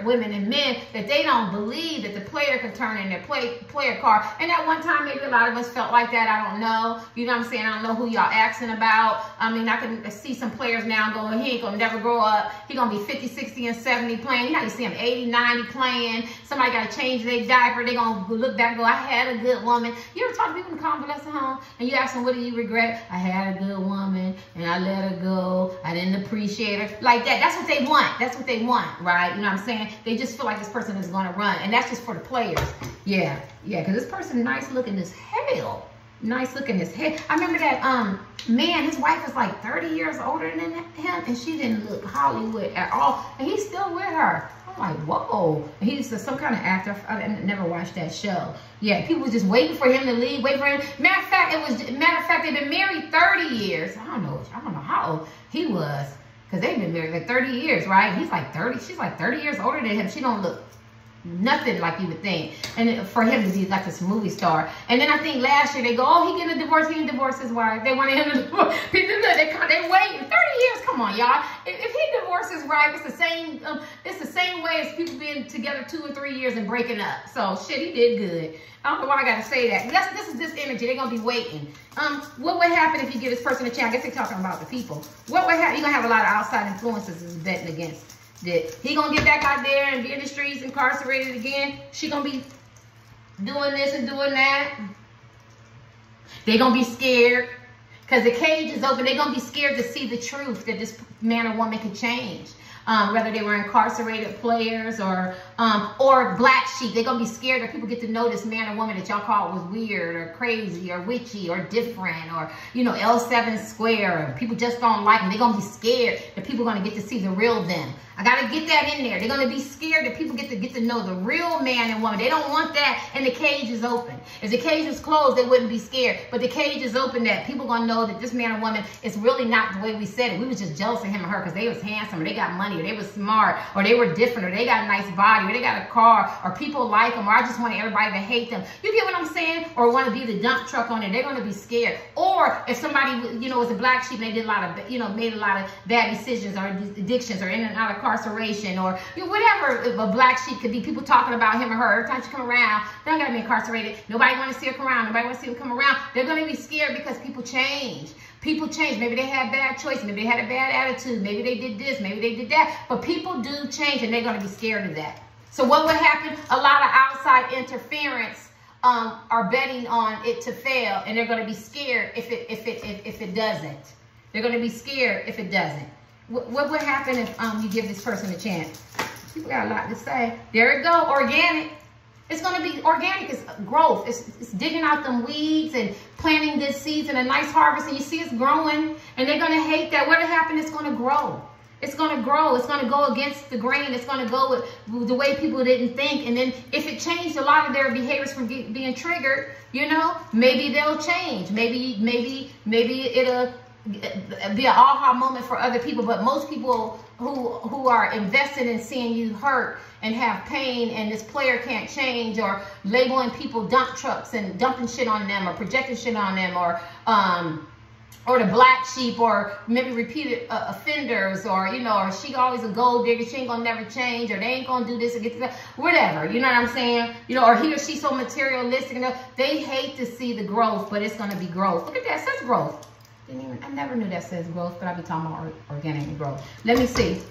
women and men, that they don't believe that the player can turn in their player card. And at one time, maybe a lot of us felt like that. I don't know. You know what I'm saying? I don't know who y'all asking about. I mean, I can see some players now going, he ain't going to never grow up. He going to be 50, 60, and 70 playing. You know, you see him 80, 90 playing. Somebody got to change their diaper. They going to look back and go, I had a good woman. You ever talk to people in the convalescent home and you ask them, what do you regret? I had a good woman and I let her go. I didn't appreciate her. Like that. That's what they want. That's what they want, right? You know what I'm saying? They just feel like this person is going to run. And that's just for the players. Yeah, because this person nice looking as hell. Nice looking as hell. I remember that man, his wife was like 30 years older than him, and she didn't look Hollywood at all. And he's still with her. I'm like, whoa. And he's some kind of actor. I never watched that show. Yeah, people were just waiting for him to leave, waiting for him. Matter of fact, they've been married 30 years. I don't know how old he was, because they've been married like 30 years, right? He's like 30. She's like 30 years older than him. She don't look nothing like you would think. And for him to be like this movie star. And then I think last year they go, oh, he getting a divorce. He didn't divorce his wife. They wanted him to divorce. People look, they waiting 30 years. Come on, y'all. If he divorces right, it's the same way as people being together 2 or 3 years and breaking up. So shit, he did good. I don't know why I gotta say that. This is this energy. They're gonna be waiting. What would happen if you give this person a chance? I guess they're talking about the people. What would happen? You're gonna have a lot of outside influences is betting against. That he gonna get back out there and be in the streets, incarcerated again. She gonna be doing this and doing that. They gonna be scared because the cage is open. They gonna be scared to see the truth that this man or woman can change. Whether they were incarcerated players or black sheep, they're gonna be scared that people get to know this man or woman that y'all call was weird or crazy or witchy or different, or you know, L7 square, or people just don't like them. They're gonna be scared that people are gonna get to see the real them. I gotta get that in there. They're gonna be scared that people get to know the real man and woman. They don't want that, and the cage is open. If the cage was closed, they wouldn't be scared. But the cage is open, that people gonna know that this man or woman is really not the way we said it. We was just jealous of him or her because they was handsome, or they got money, or they was smart, or they were different, or they got a nice body, or they got a car, or people like them, or I just want everybody to hate them. You get what I'm saying? Or want to be the dump truck on it. They're gonna be scared. Or if somebody, you know, was a black sheep and they did a lot of, you know, made a lot of bad decisions or addictions or in and out of incarceration, or you know, whatever a black sheep could be, people talking about him or her. Every time she come around, they're not gonna be incarcerated. Nobody want to see her come around. Nobody want to see her come around. They're gonna be scared because people change. People change. Maybe they had bad choices. Maybe they had a bad attitude. Maybe they did this. Maybe they did that. But people do change, and they're gonna be scared of that. So what would happen? A lot of outside interference are betting on it to fail, and they're gonna be scared if it doesn't. They're gonna be scared if it doesn't. What would happen if you give this person a chance? People got a lot to say. There it go, organic. It's going to be organic. It's growth. It's digging out them weeds and planting good seeds and a nice harvest. And you see it's growing, and they're going to hate that. What happened? It's going to grow. It's going to grow. It's going to go against the grain. It's going to go with the way people didn't think. And then if it changed a lot of their behaviors from being triggered, you know, maybe they'll change. Maybe it'll be an aha moment for other people, but most people who are invested in seeing you hurt and have pain and this player can't change, or labeling people dump trucks and dumping shit on them or projecting shit on them, or the black sheep, or maybe repeated offenders, or, you know, or she always a gold digger, she ain't gonna never change, or they ain't gonna do this or get that, whatever, you know what I'm saying? You know, or he or she so materialistic, and they hate to see the growth, but it's gonna be growth. Look at that, it says growth. I never knew that says growth, but I be talking about organic growth. Let me see.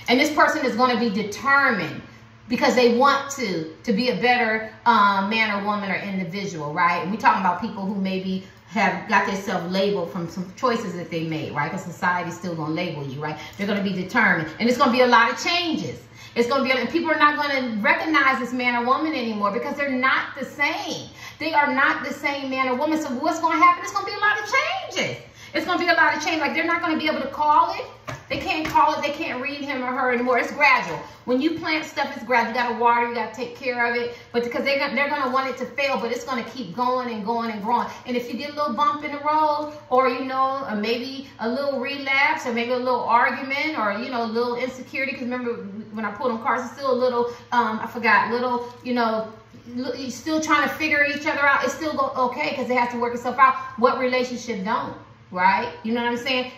And this person is gonna be determined because they want to be a better man or woman or individual, right? And we talking about people who maybe have got themselves labeled from some choices that they made, right? Because society's still gonna label you, right? They're gonna be determined. And it's gonna be a lot of changes. It's gonna be, and people are not gonna recognize this man or woman anymore because they're not the same. They are not the same man or woman. So what's gonna happen? It's gonna be a lot of changes. It's gonna be a lot of change. Like, they're not gonna be able to call it. They can't call it. They can't read him or her anymore. It's gradual. When you plant stuff, it's gradual. You gotta water. You gotta take care of it. But because they're gonna want it to fail, but it's gonna keep going and going and growing. And if you get a little bump in the road, or, you know, or maybe a little relapse, or maybe a little argument, or, you know, a little insecurity. Because remember when I pulled them cards, it's still a little, I forgot, little, you know, you're still trying to figure each other out. It's still okay because it has to work itself out. What relationship don't? Right? You know what I'm saying?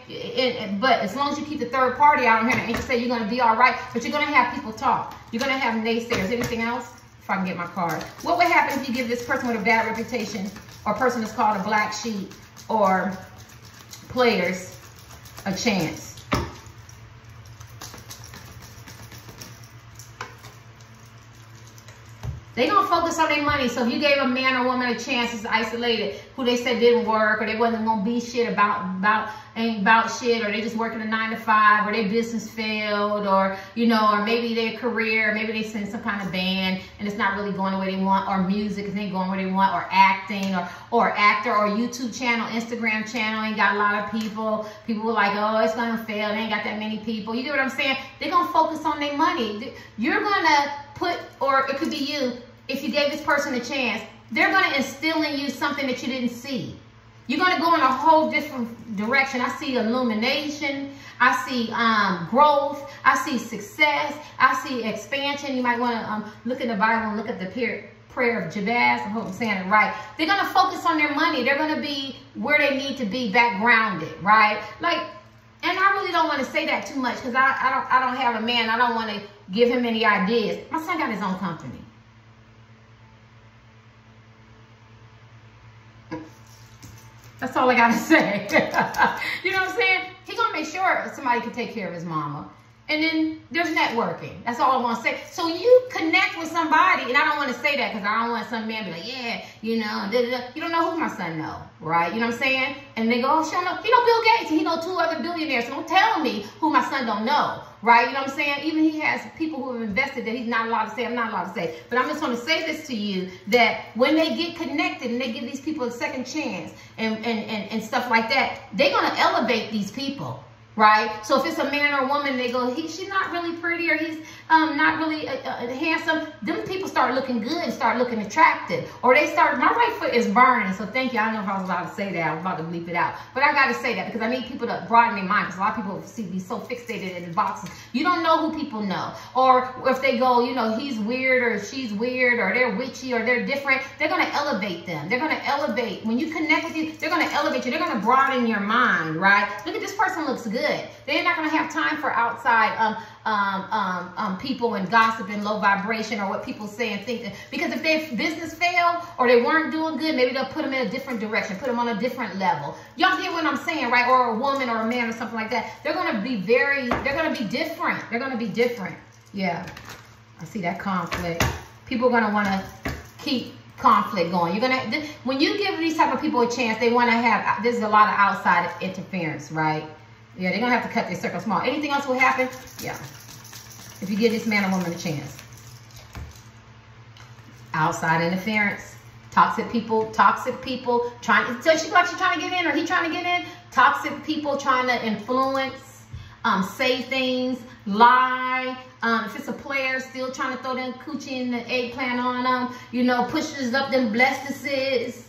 But as long as you keep the third party out here, and you say you're going to be all right, but you're going to have people talk. You're going to have naysayers. Anything else? If I can get my card. What would happen if you give this person with a bad reputation, or person that's called a black sheep, or players, a chance? They gonna focus on their money. So if you gave a man or woman a chance, it's isolated, who they said didn't work, or they wasn't gonna be shit ain't about shit, or they just working a 9 to 5, or their business failed, or, you know, or maybe their career, maybe they sing some kind of band and it's not really going the way they want, or music is ain't going where they want, or acting, or actor, or YouTube channel, Instagram channel ain't got a lot of people. People were like, oh, it's gonna fail, they ain't got that many people. You get what I'm saying? They're gonna focus on their money. You're gonna put, or it could be you, if you gave this person a chance, they're gonna instill in you something that you didn't see. You're gonna go in a whole different direction. I see illumination. I see growth. I see success. I see expansion. You might wanna look in the Bible and look at the prayer of Jabez. I hope I'm saying it right. They're gonna focus on their money. They're gonna be where they need to be, back grounded, right? Like, and I really don't want to say that too much because I don't have a man. I don't want to give him any ideas. My son got his own company. That's all I got to say. You know what I'm saying? He's going to make sure somebody can take care of his mama. And then there's networking. That's all I want to say. So you connect with somebody, and I don't want to say that because I don't want some man to be like, yeah, you know, da, da, da. You don't know who my son know, right? You know what I'm saying? And they go, oh, she don't know. He know Bill Gates, and he know 2 other billionaires. So don't tell me who my son don't know, right? You know what I'm saying? Even he has people who have invested that he's not allowed to say, I'm not allowed to say. But I'm just going to say this to you, that when they get connected and they give these people a second chance and stuff like that, they're going to elevate these people. Right? So if it's a man or a woman, they go, she's not really pretty, or he's not really handsome. Them people start looking good and start looking attractive. Or they start, my right foot is burning, so thank you. I don't know if I was allowed to say that. I was about to bleep it out. But I got to say that because I need people to broaden their mind, because a lot of people be so fixated in the boxes. You don't know who people know. Or if they go, you know, he's weird or she's weird or they're witchy or they're different, they're going to elevate them. They're going to elevate. When you connect with you, they're going to elevate you. They're going to broaden your mind, right? Look at this person, looks good. They're not going to have time for outside people and gossip and low vibration or what people say and think. Because if their business failed or they weren't doing good, maybe they'll put them in a different direction, put them on a different level. Y'all hear what I'm saying, right? Or a woman or a man or something like that. They're going to be they're going to be different. They're going to be different. Yeah. I see that conflict. People are going to want to keep conflict going. You're going to, when you give these type of people a chance, they want to have, there's a lot of outside interference, right? Yeah, they're going to have to cut their circle small. Anything else will happen? Yeah. If you give this man or woman a chance. Outside interference. Toxic people trying, so she's like she's trying to get in, or he trying to get in. Toxic people trying to influence, say things, lie. If it's a player, still trying to throw them coochie and the eggplant on them, you know, pushes up them blessednesses.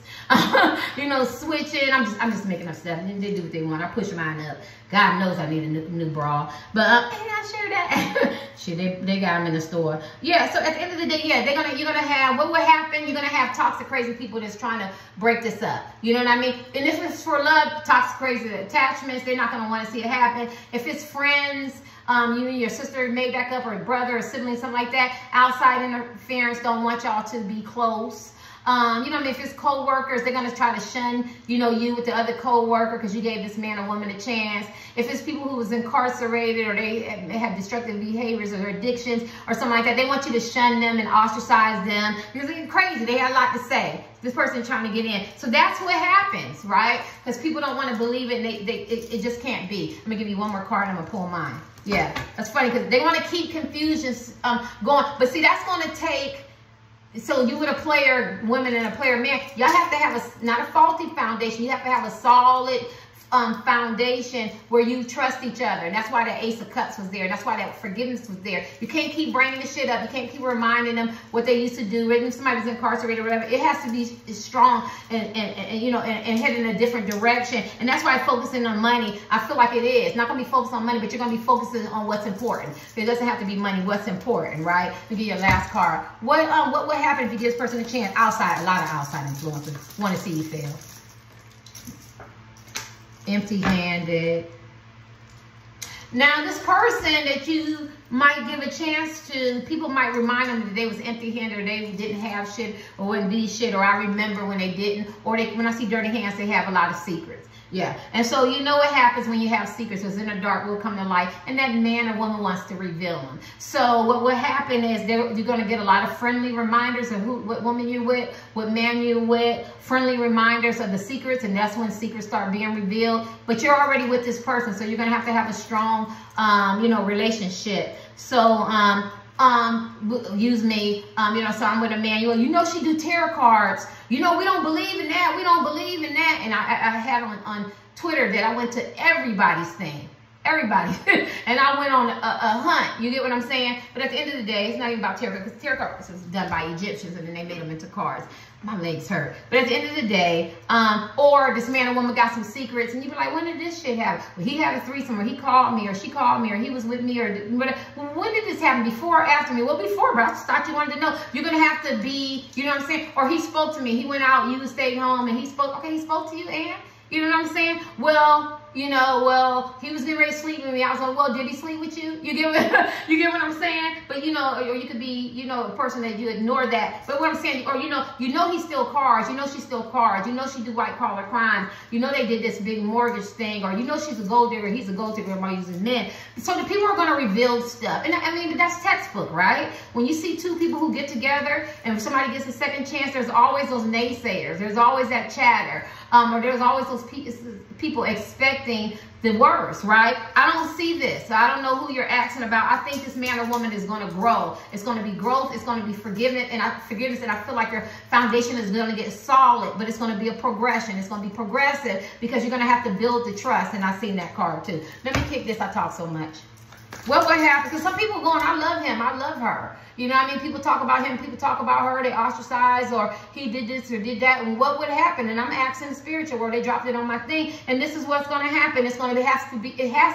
you know, switching. I'm just making up stuff. They do what they want. I push mine up. God knows I need a new bra. But can I share that? Shit, they got them in the store. Yeah. So at the end of the day, yeah, you're gonna have what will happen. You're gonna have toxic, crazy people that's trying to break this up. You know what I mean? And if it's for love, toxic, crazy attachments, they're not gonna want to see it happen. If it's friends. You and your sister made back up, or a brother or sibling, something like that. Outside interference, don't want y'all to be close. You know what I mean? If it's co-workers, they're going to try to shun, you know, you with the other co-worker because you gave this man or woman a chance. If it's people who was incarcerated or they have destructive behaviors or addictions or something like that, they want you to shun them and ostracize them because they're crazy. They had a lot to say. This person trying to get in. So that's what happens, right? Because people don't want to believe it and it just can't be. I'm going to give you one more card and I'm going to pull mine. Yeah, that's funny because they want to keep confusion going. But see, that's going to take, so you with a player woman and a player man, y'all have to have not a faulty foundation. You have to have a solid foundation where you trust each other. And that's why the Ace of Cups was there. That's why that forgiveness was there. You can't keep bringing the shit up. You can't keep reminding them what they used to do. Even if somebody was incarcerated or whatever, it has to be strong and you know, and head in a different direction. And that's why focusing on money, I feel like it is. Not going to be focused on money, but you're going to be focusing on what's important. It doesn't have to be money. What's important, right? To get your last card. What would happen if you give this person a chance? Outside, a lot of outside influences want to see you fail. Empty-handed. Now, this person that you might give a chance to, people might remind them that they was empty-handed or they didn't have shit or wouldn't be shit, or I remember when they didn't, or when I see dirty hands, they have a lot of secrets. Yeah, and so you know what happens when you have secrets, because in the dark will come to light, and that man or woman wants to reveal them. So what will happen is you're going to get a lot of friendly reminders of what woman you're with, what man you're with, friendly reminders of the secrets, and that's when secrets start being revealed. But you're already with this person, so you're going to have a strong, you know, relationship. So, use me, you know, so I'm with a man, you know, she do tarot cards, you know, we don't believe in that, we don't believe in that. And I had on Twitter that I went to everybody's thing, everybody, and I went on a hunt, you get what I'm saying? But at the end of the day, it's not even about tarot, because tarot cards was done by Egyptians and then they made them into cards. My legs hurt. But at the end of the day, or this man or woman got some secrets, and you be like, when did this shit happen? Well, he had a threesome, or he called me, or she called me, or he was with me, or whatever. When did this happen? Before or after me? Well, before, but I just thought you wanted to know. You're going to have to be, you know what I'm saying? Or he spoke to me. He went out, you stayed home, and he spoke. Okay, he spoke to you, and you know what I'm saying? Well, you know, well, he was getting ready to sleep with me. I was like, well, did he sleep with you? You get what I'm saying? But, you know, or you could be, you know, a person that you ignore that. But what I'm saying, or, you know he steal cars. You know she steal cars. You know she do white collar crimes. You know they did this big mortgage thing. Or you know she's a gold digger. He's a gold digger by using men. So the people are going to reveal stuff. And I mean, that's textbook, right? When you see two people who get together and somebody gets a second chance, there's always those naysayers. There's always that chatter. Or there's always those people expecting the worst, right? I don't see this. So I don't know who you're asking about. I think this man or woman is going to grow. It's going to be growth. It's going to be forgiveness. And I feel like your foundation is going to get solid, but it's going to be a progression. It's going to be progressive because you're going to have to build the trust. And I've seen that card too. Let me kick this. I talk so much. What would happen? Because some people going, I love him. I love her. You know what I mean? People talk about him. People talk about her. They ostracize, or he did this or did that. And what would happen? And I'm asking the spiritual world. They dropped it on my thing. And this is what's going to happen. It's going to have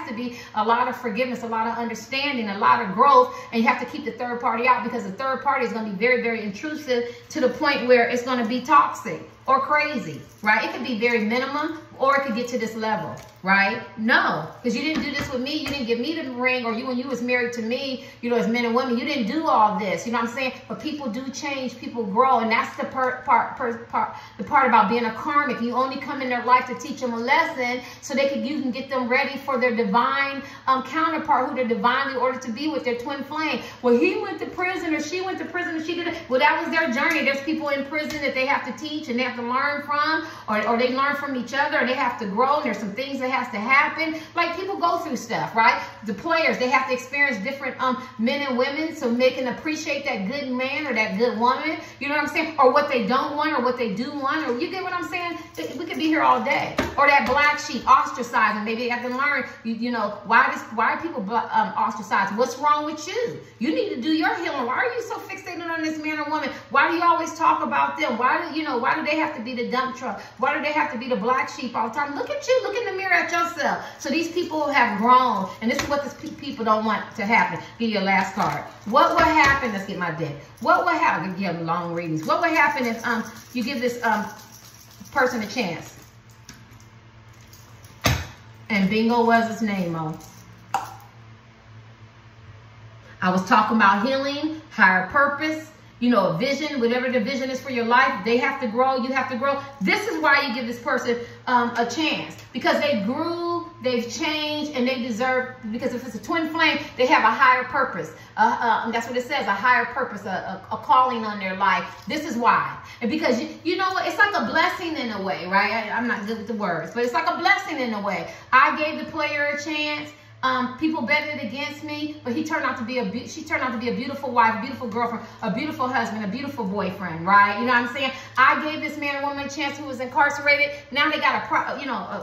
to be a lot of forgiveness, a lot of understanding, a lot of growth. And you have to keep the third party out, because the third party is going to be very, very intrusive to the point where it's going to be toxic or crazy, right? It could be very minimum, or it could get to this level, right? No, because you didn't do this with me. You didn't give me the ring, or when you was married to me, you know, as men and women, you didn't do all this. You know what I'm saying? But people do change, people grow, and that's the part about being a karmic. You only come in their life to teach them a lesson, so you can get them ready for their divine counterpart, who they're divinely ordered to be with, their twin flame. Well, he went to prison, or she went to prison, or she did it. Well, that was their journey. There's people in prison that they have to teach and they have to learn from, or they learn from each other, and they have to grow. And there's some things that that has to happen. Like, people go through stuff, right? The players, they have to experience different men and women so they can appreciate that good man or that good woman. You know what I'm saying? Or what they don't want or what they do want. Or you get what I'm saying? We could be here all day. Or that black sheep, ostracizing. Maybe they have to learn, you know, why are people ostracized? What's wrong with you? You need to do your healing. Why are you so fixated on this man or woman? Why do you always talk about them? Why do they have to be the dump truck? Why do they have to be the black sheep all the time? Look at you. Look in the mirror at yourself. So these people have grown, and this is what these people don't want to happen. Give you your last card. What would happen? Let's get my deck. What would happen? Give them long readings. What would happen if you give this person a chance? And bingo was his name, I was talking about healing, higher purpose, you know, a vision, whatever the vision is for your life. They have to grow. You have to grow. This is why you give this person a chance, because they grew, they've changed, and they deserve, because if it's a twin flame, they have a higher purpose. That's what it says, a higher purpose, a calling on their life. This is why. And because, you know what, it's like a blessing in a way, right? I'm not good with the words, but it's like a blessing in a way. I gave the player a chance. People betted against me, but she turned out to be a beautiful wife, a beautiful girlfriend, a beautiful husband, a beautiful boyfriend, right? You know what I'm saying? I gave this man or woman a chance who was incarcerated. Now they got a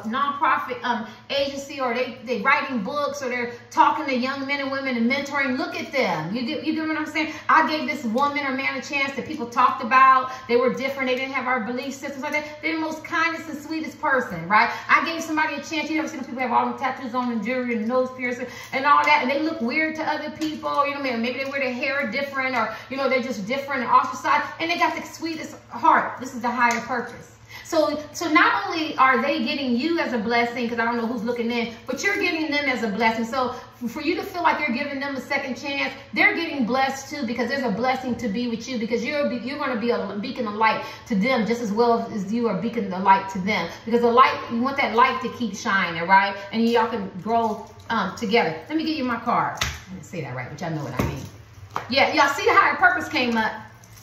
nonprofit agency, or they writing books, or they're talking to young men and women and mentoring. Look at them. You get what I'm saying? I gave this woman or man a chance that people talked about. They were different. They didn't have our belief systems like that. They're the most kindest and sweetest person, right? I gave somebody a chance. You ever seen people have all the tattoos on and jewelry and nose piercing and all that, and they look weird to other people, you know, maybe they wear their hair different, or, you know, they're just different and ostracized, and they got the sweetest heart. This is the higher purpose. So not only are they getting you as a blessing, because I don't know who's looking in, but you're getting them as a blessing. So for you to feel like you're giving them a second chance, they're getting blessed too, because there's a blessing to be with you, because you're going to be a beacon of light to them just as well as you are beacon of light to them. Because the light, you want that light to keep shining, right? And y'all can grow together. Let me give you my cards. I didn't say that right, but y'all know what I mean. Yeah, y'all see the higher purpose came up.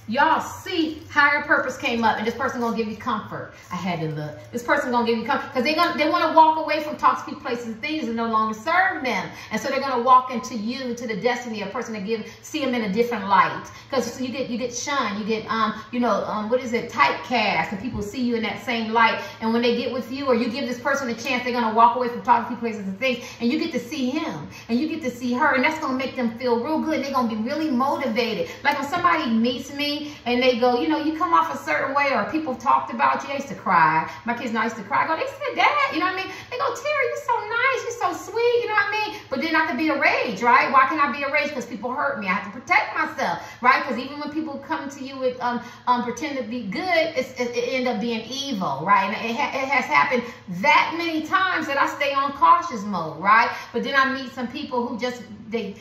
Y'all see higher purpose came up, and this person gonna give you comfort. I had to look. This person gonna give you comfort, because they want to walk away from toxic places and things that no longer serve them, and so they're gonna walk into you, into the destiny of a person to see them in a different light. Because you get shunned, you get what is it, typecast, and people see you in that same light. And when they get with you, or you give this person a chance, they're gonna walk away from toxic places and things, and you get to see him, and you get to see her, and that's gonna make them feel real good. And they're gonna be really motivated. Like when somebody meets me and they go, you know, you come off a certain way, or people talked about you. I used to cry. My kids now used to cry. I go, they said that, you know what I mean? They go, Terry, you're so nice, you're so sweet, you know what I mean? But then I could be a rage, right? Why can I be a rage? Because people hurt me. I have to protect myself, right? Because even when people come to you with pretend to be good, it end up being evil, right? And it has happened that many times that I stay on cautious mode, right? But then I meet some people who just they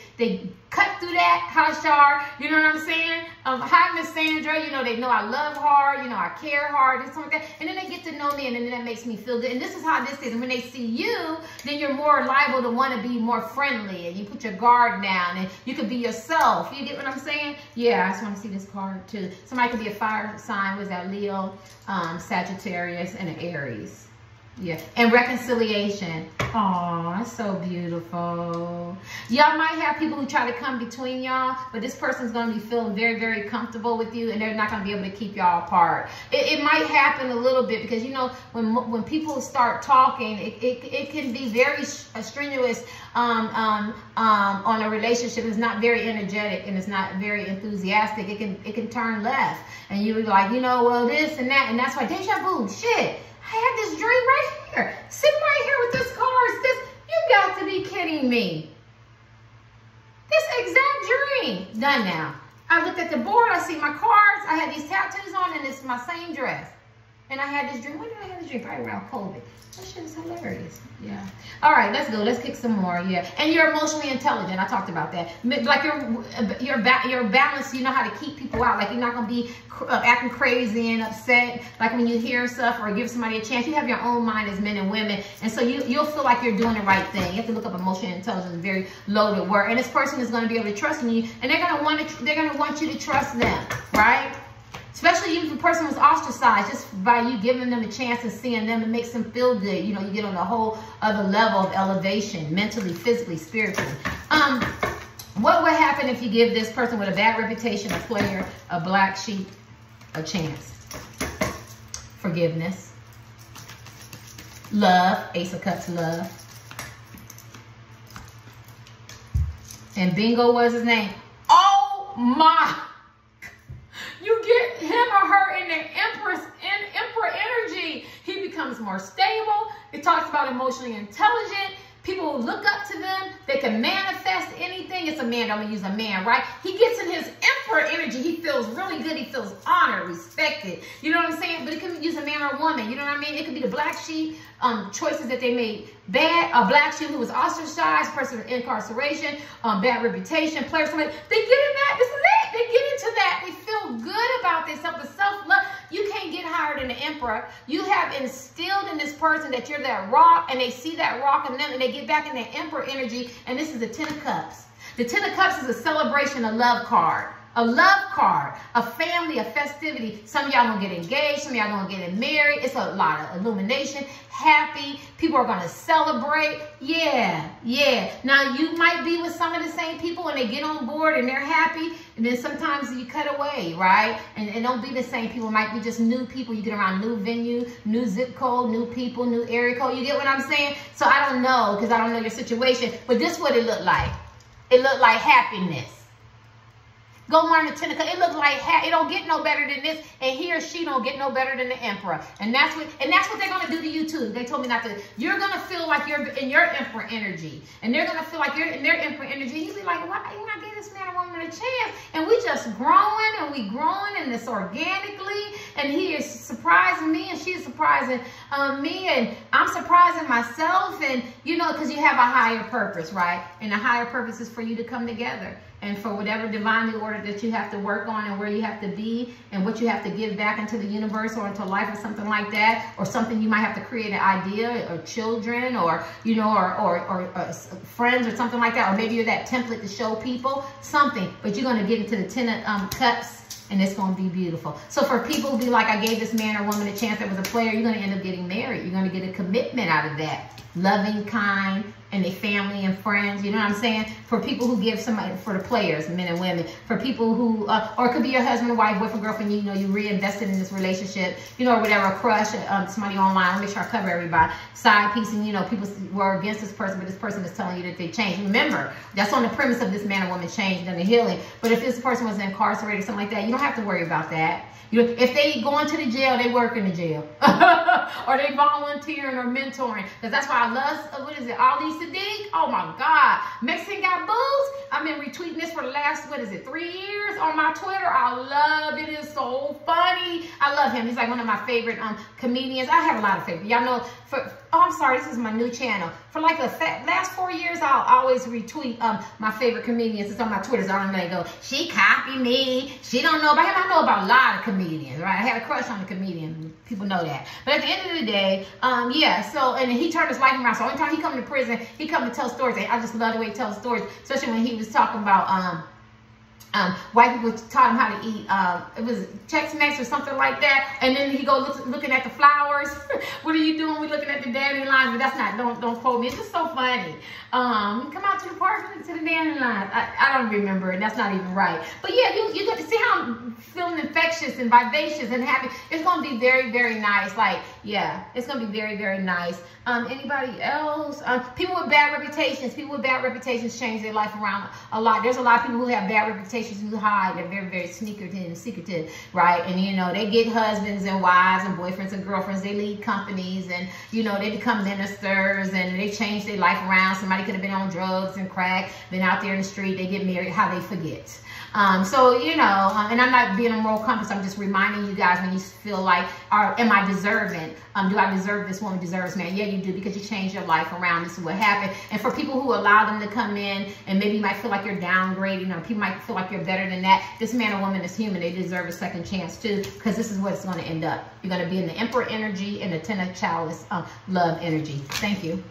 cut through that. Hi, Shar. You know what I'm saying? Hi, Miss Sandra. You know, they know I love hard. You know, I care hard and something like that. And then they get to know me, and then that makes me feel good. And this is how this is. And when they see you, then you're more liable to want to be more friendly, and you put your guard down, and you can be yourself. You get what I'm saying? Yeah, I just want to see this card too. Somebody could be a fire sign. Was that Leo, Sagittarius, and an Aries? Yeah, and reconciliation. Oh, that's so beautiful. Y'all might have people who try to come between y'all, but this person's going to be feeling very, very comfortable with you, and they're not going to be able to keep y'all apart. It might happen a little bit, because, you know, when people start talking, it can be very strenuous on a relationship. It's not very energetic, and it's not very enthusiastic. It can turn left, and you're like, you know, well, this and that, and that's why deja vu. Shit. I had this dream right here, sitting right here with this card. You got to be kidding me. This exact dream. Done now. I looked at the board, I see my cards, I had these tattoos on, and it's my same dress. And I had this dream. When did I have this dream? Probably around COVID. That shit is hilarious. Yeah. All right, let's go. Let's kick some more. Yeah. And you're emotionally intelligent. I talked about that. Like you're balanced. You know how to keep people out. Like you're not gonna be acting crazy and upset. Like when you hear stuff or give somebody a chance, you have your own mind as men and women, and so you'll feel like you're doing the right thing. You have to look up emotional intelligence. Very loaded word. And this person is going to be able to trust in you, and they're gonna want you to trust them, right? Especially if the person was ostracized, just by you giving them a chance and seeing them, it makes them feel good. You know, you get on a whole other level of elevation, mentally, physically, spiritually. What would happen if you give this person with a bad reputation, a player, a black sheep, a chance? Forgiveness. Love. Ace of Cups, love. And bingo was his name. Oh my. You get him or her in the emperor energy. He becomes more stable. It talks about emotionally intelligent. People will look up to them. They can manifest anything. It's a man. I'm going to use a man, right? He gets in his emperor energy. He feels really good. He feels honored, respected. You know what I'm saying? But it could use a man or a woman. You know what I mean? It could be the black sheep, choices that they made bad. A black sheep who was ostracized, person in incarceration, bad reputation, players. They get in that. This is it. They get into that. They feel good about themselves. The self-love. You can't get higher than the emperor. You have instilled in this person that you're that rock, and they see that rock in them, and they get back in that emperor energy. And this is the 10 of Cups. The 10 of Cups is a celebration, a love card. A love card, a family, a festivity. Some of y'all gonna get engaged, some of y'all gonna get married. It's a lot of illumination, happy. People are gonna celebrate. Yeah. Now you might be with some of the same people and they get on board and they're happy. And then sometimes you cut away, right? And don't be the same people. It might be just new people. You get around new venue, new zip code, new people, new area code. You get what I'm saying? So I don't know, because I don't know your situation. But this is what it looked like. It looked like happiness. Go learn the 10 of Cups. It looks like it don't get no better than this, and he or she don't get no better than the emperor. And that's what they're gonna do to you too. They told me not to. You're gonna feel like you're in your emperor energy, and they're gonna feel like you're in their emperor energy. You be like, why you not giving this man or woman a chance? And we just growing and this organically, and he is surprising me, and she's surprising me, and I'm surprising myself, and you know, because you have a higher purpose, right? And the higher purpose is for you to come together. And for whatever divinely ordered that you have to work on, and where you have to be, and what you have to give back into the universe or into life or something like that, or something you might have to create an idea, or children, or you know, or friends or something like that, or maybe you're that template to show people something. But you're gonna get into the 10 of Cups, and it's gonna be beautiful. So for people who be like, I gave this man or woman a chance that was a player, you're gonna end up getting married. You're gonna get a commitment out of that. Loving, kind, and their family and friends, you know what I'm saying? For people who give somebody, for the players, men and women, for people who, or it could be your husband, wife, boyfriend, girlfriend, you know, you reinvested in this relationship, you know, or whatever, a crush, somebody online. I'll make sure I cover everybody. Side piece, and you know, people were against this person, but this person is telling you that they changed. Remember, that's on the premise of this man or woman changed and the healing. But if this person was incarcerated or something like that, you don't have to worry about that. You know, if they go into the jail, they work in the jail. Or they volunteering or mentoring. Because that's why I love, what is it, Ali Sadiq? Oh my God. Mexican got boobs. I've been retweeting this for the last, 3 years on my Twitter. I love it. It's so funny. I love him. He's like one of my favorite comedians. I have a lot of favorites. Y'all know, I'm sorry, this is my new channel. For like the last 4 years, I'll always retweet my favorite comedians. It's on my Twitter, so I'm gonna go, she copied me. She don't know about him. I know about a lot of comedians, right? I had a crush on the comedian. People know that. But at the end of the day, yeah, so, and he turned his life around. So every time he come to prison, he come to tell stories. I just love the way he tells stories, especially when he was talking about white people taught him how to eat, it was Tex-Mex or something like that, and then he go looking at the flowers. What are you doing? We're looking at the dandelions, but that's not, don't quote me. It's just so funny. Come out to the park, look to the dandelions. I don't remember, and that's not even right. But yeah, you get to see how I'm feeling infectious and vivacious and happy. It's gonna be very, very nice. Like, yeah, it's gonna be very, very nice. Anybody else? People with bad reputations. People with bad reputations change their life around a lot. There's a lot of people who have bad reputations who hide. They're very, very sneakerty and secretive, right? And you know, they get husbands and wives and boyfriends and girlfriends. They lead companies, and you know, they become ministers, and they change their life around. Somebody could have been on drugs and crack, been out there in the street. They get married. How they forget. So, you know, and I'm not being a moral compass. I'm just reminding you guys when you feel like, am I deserving? Do I deserve this woman deserves man? Yeah, you do, because you changed your life around. This is what happened. And for people who allow them to come in, and maybe you might feel like you're downgrading, or people might feel like you're better than that. This man or woman is human. They deserve a second chance too, because this is what it's going to end up. You're going to be in the emperor energy and the 10 of chalice love energy. Thank you.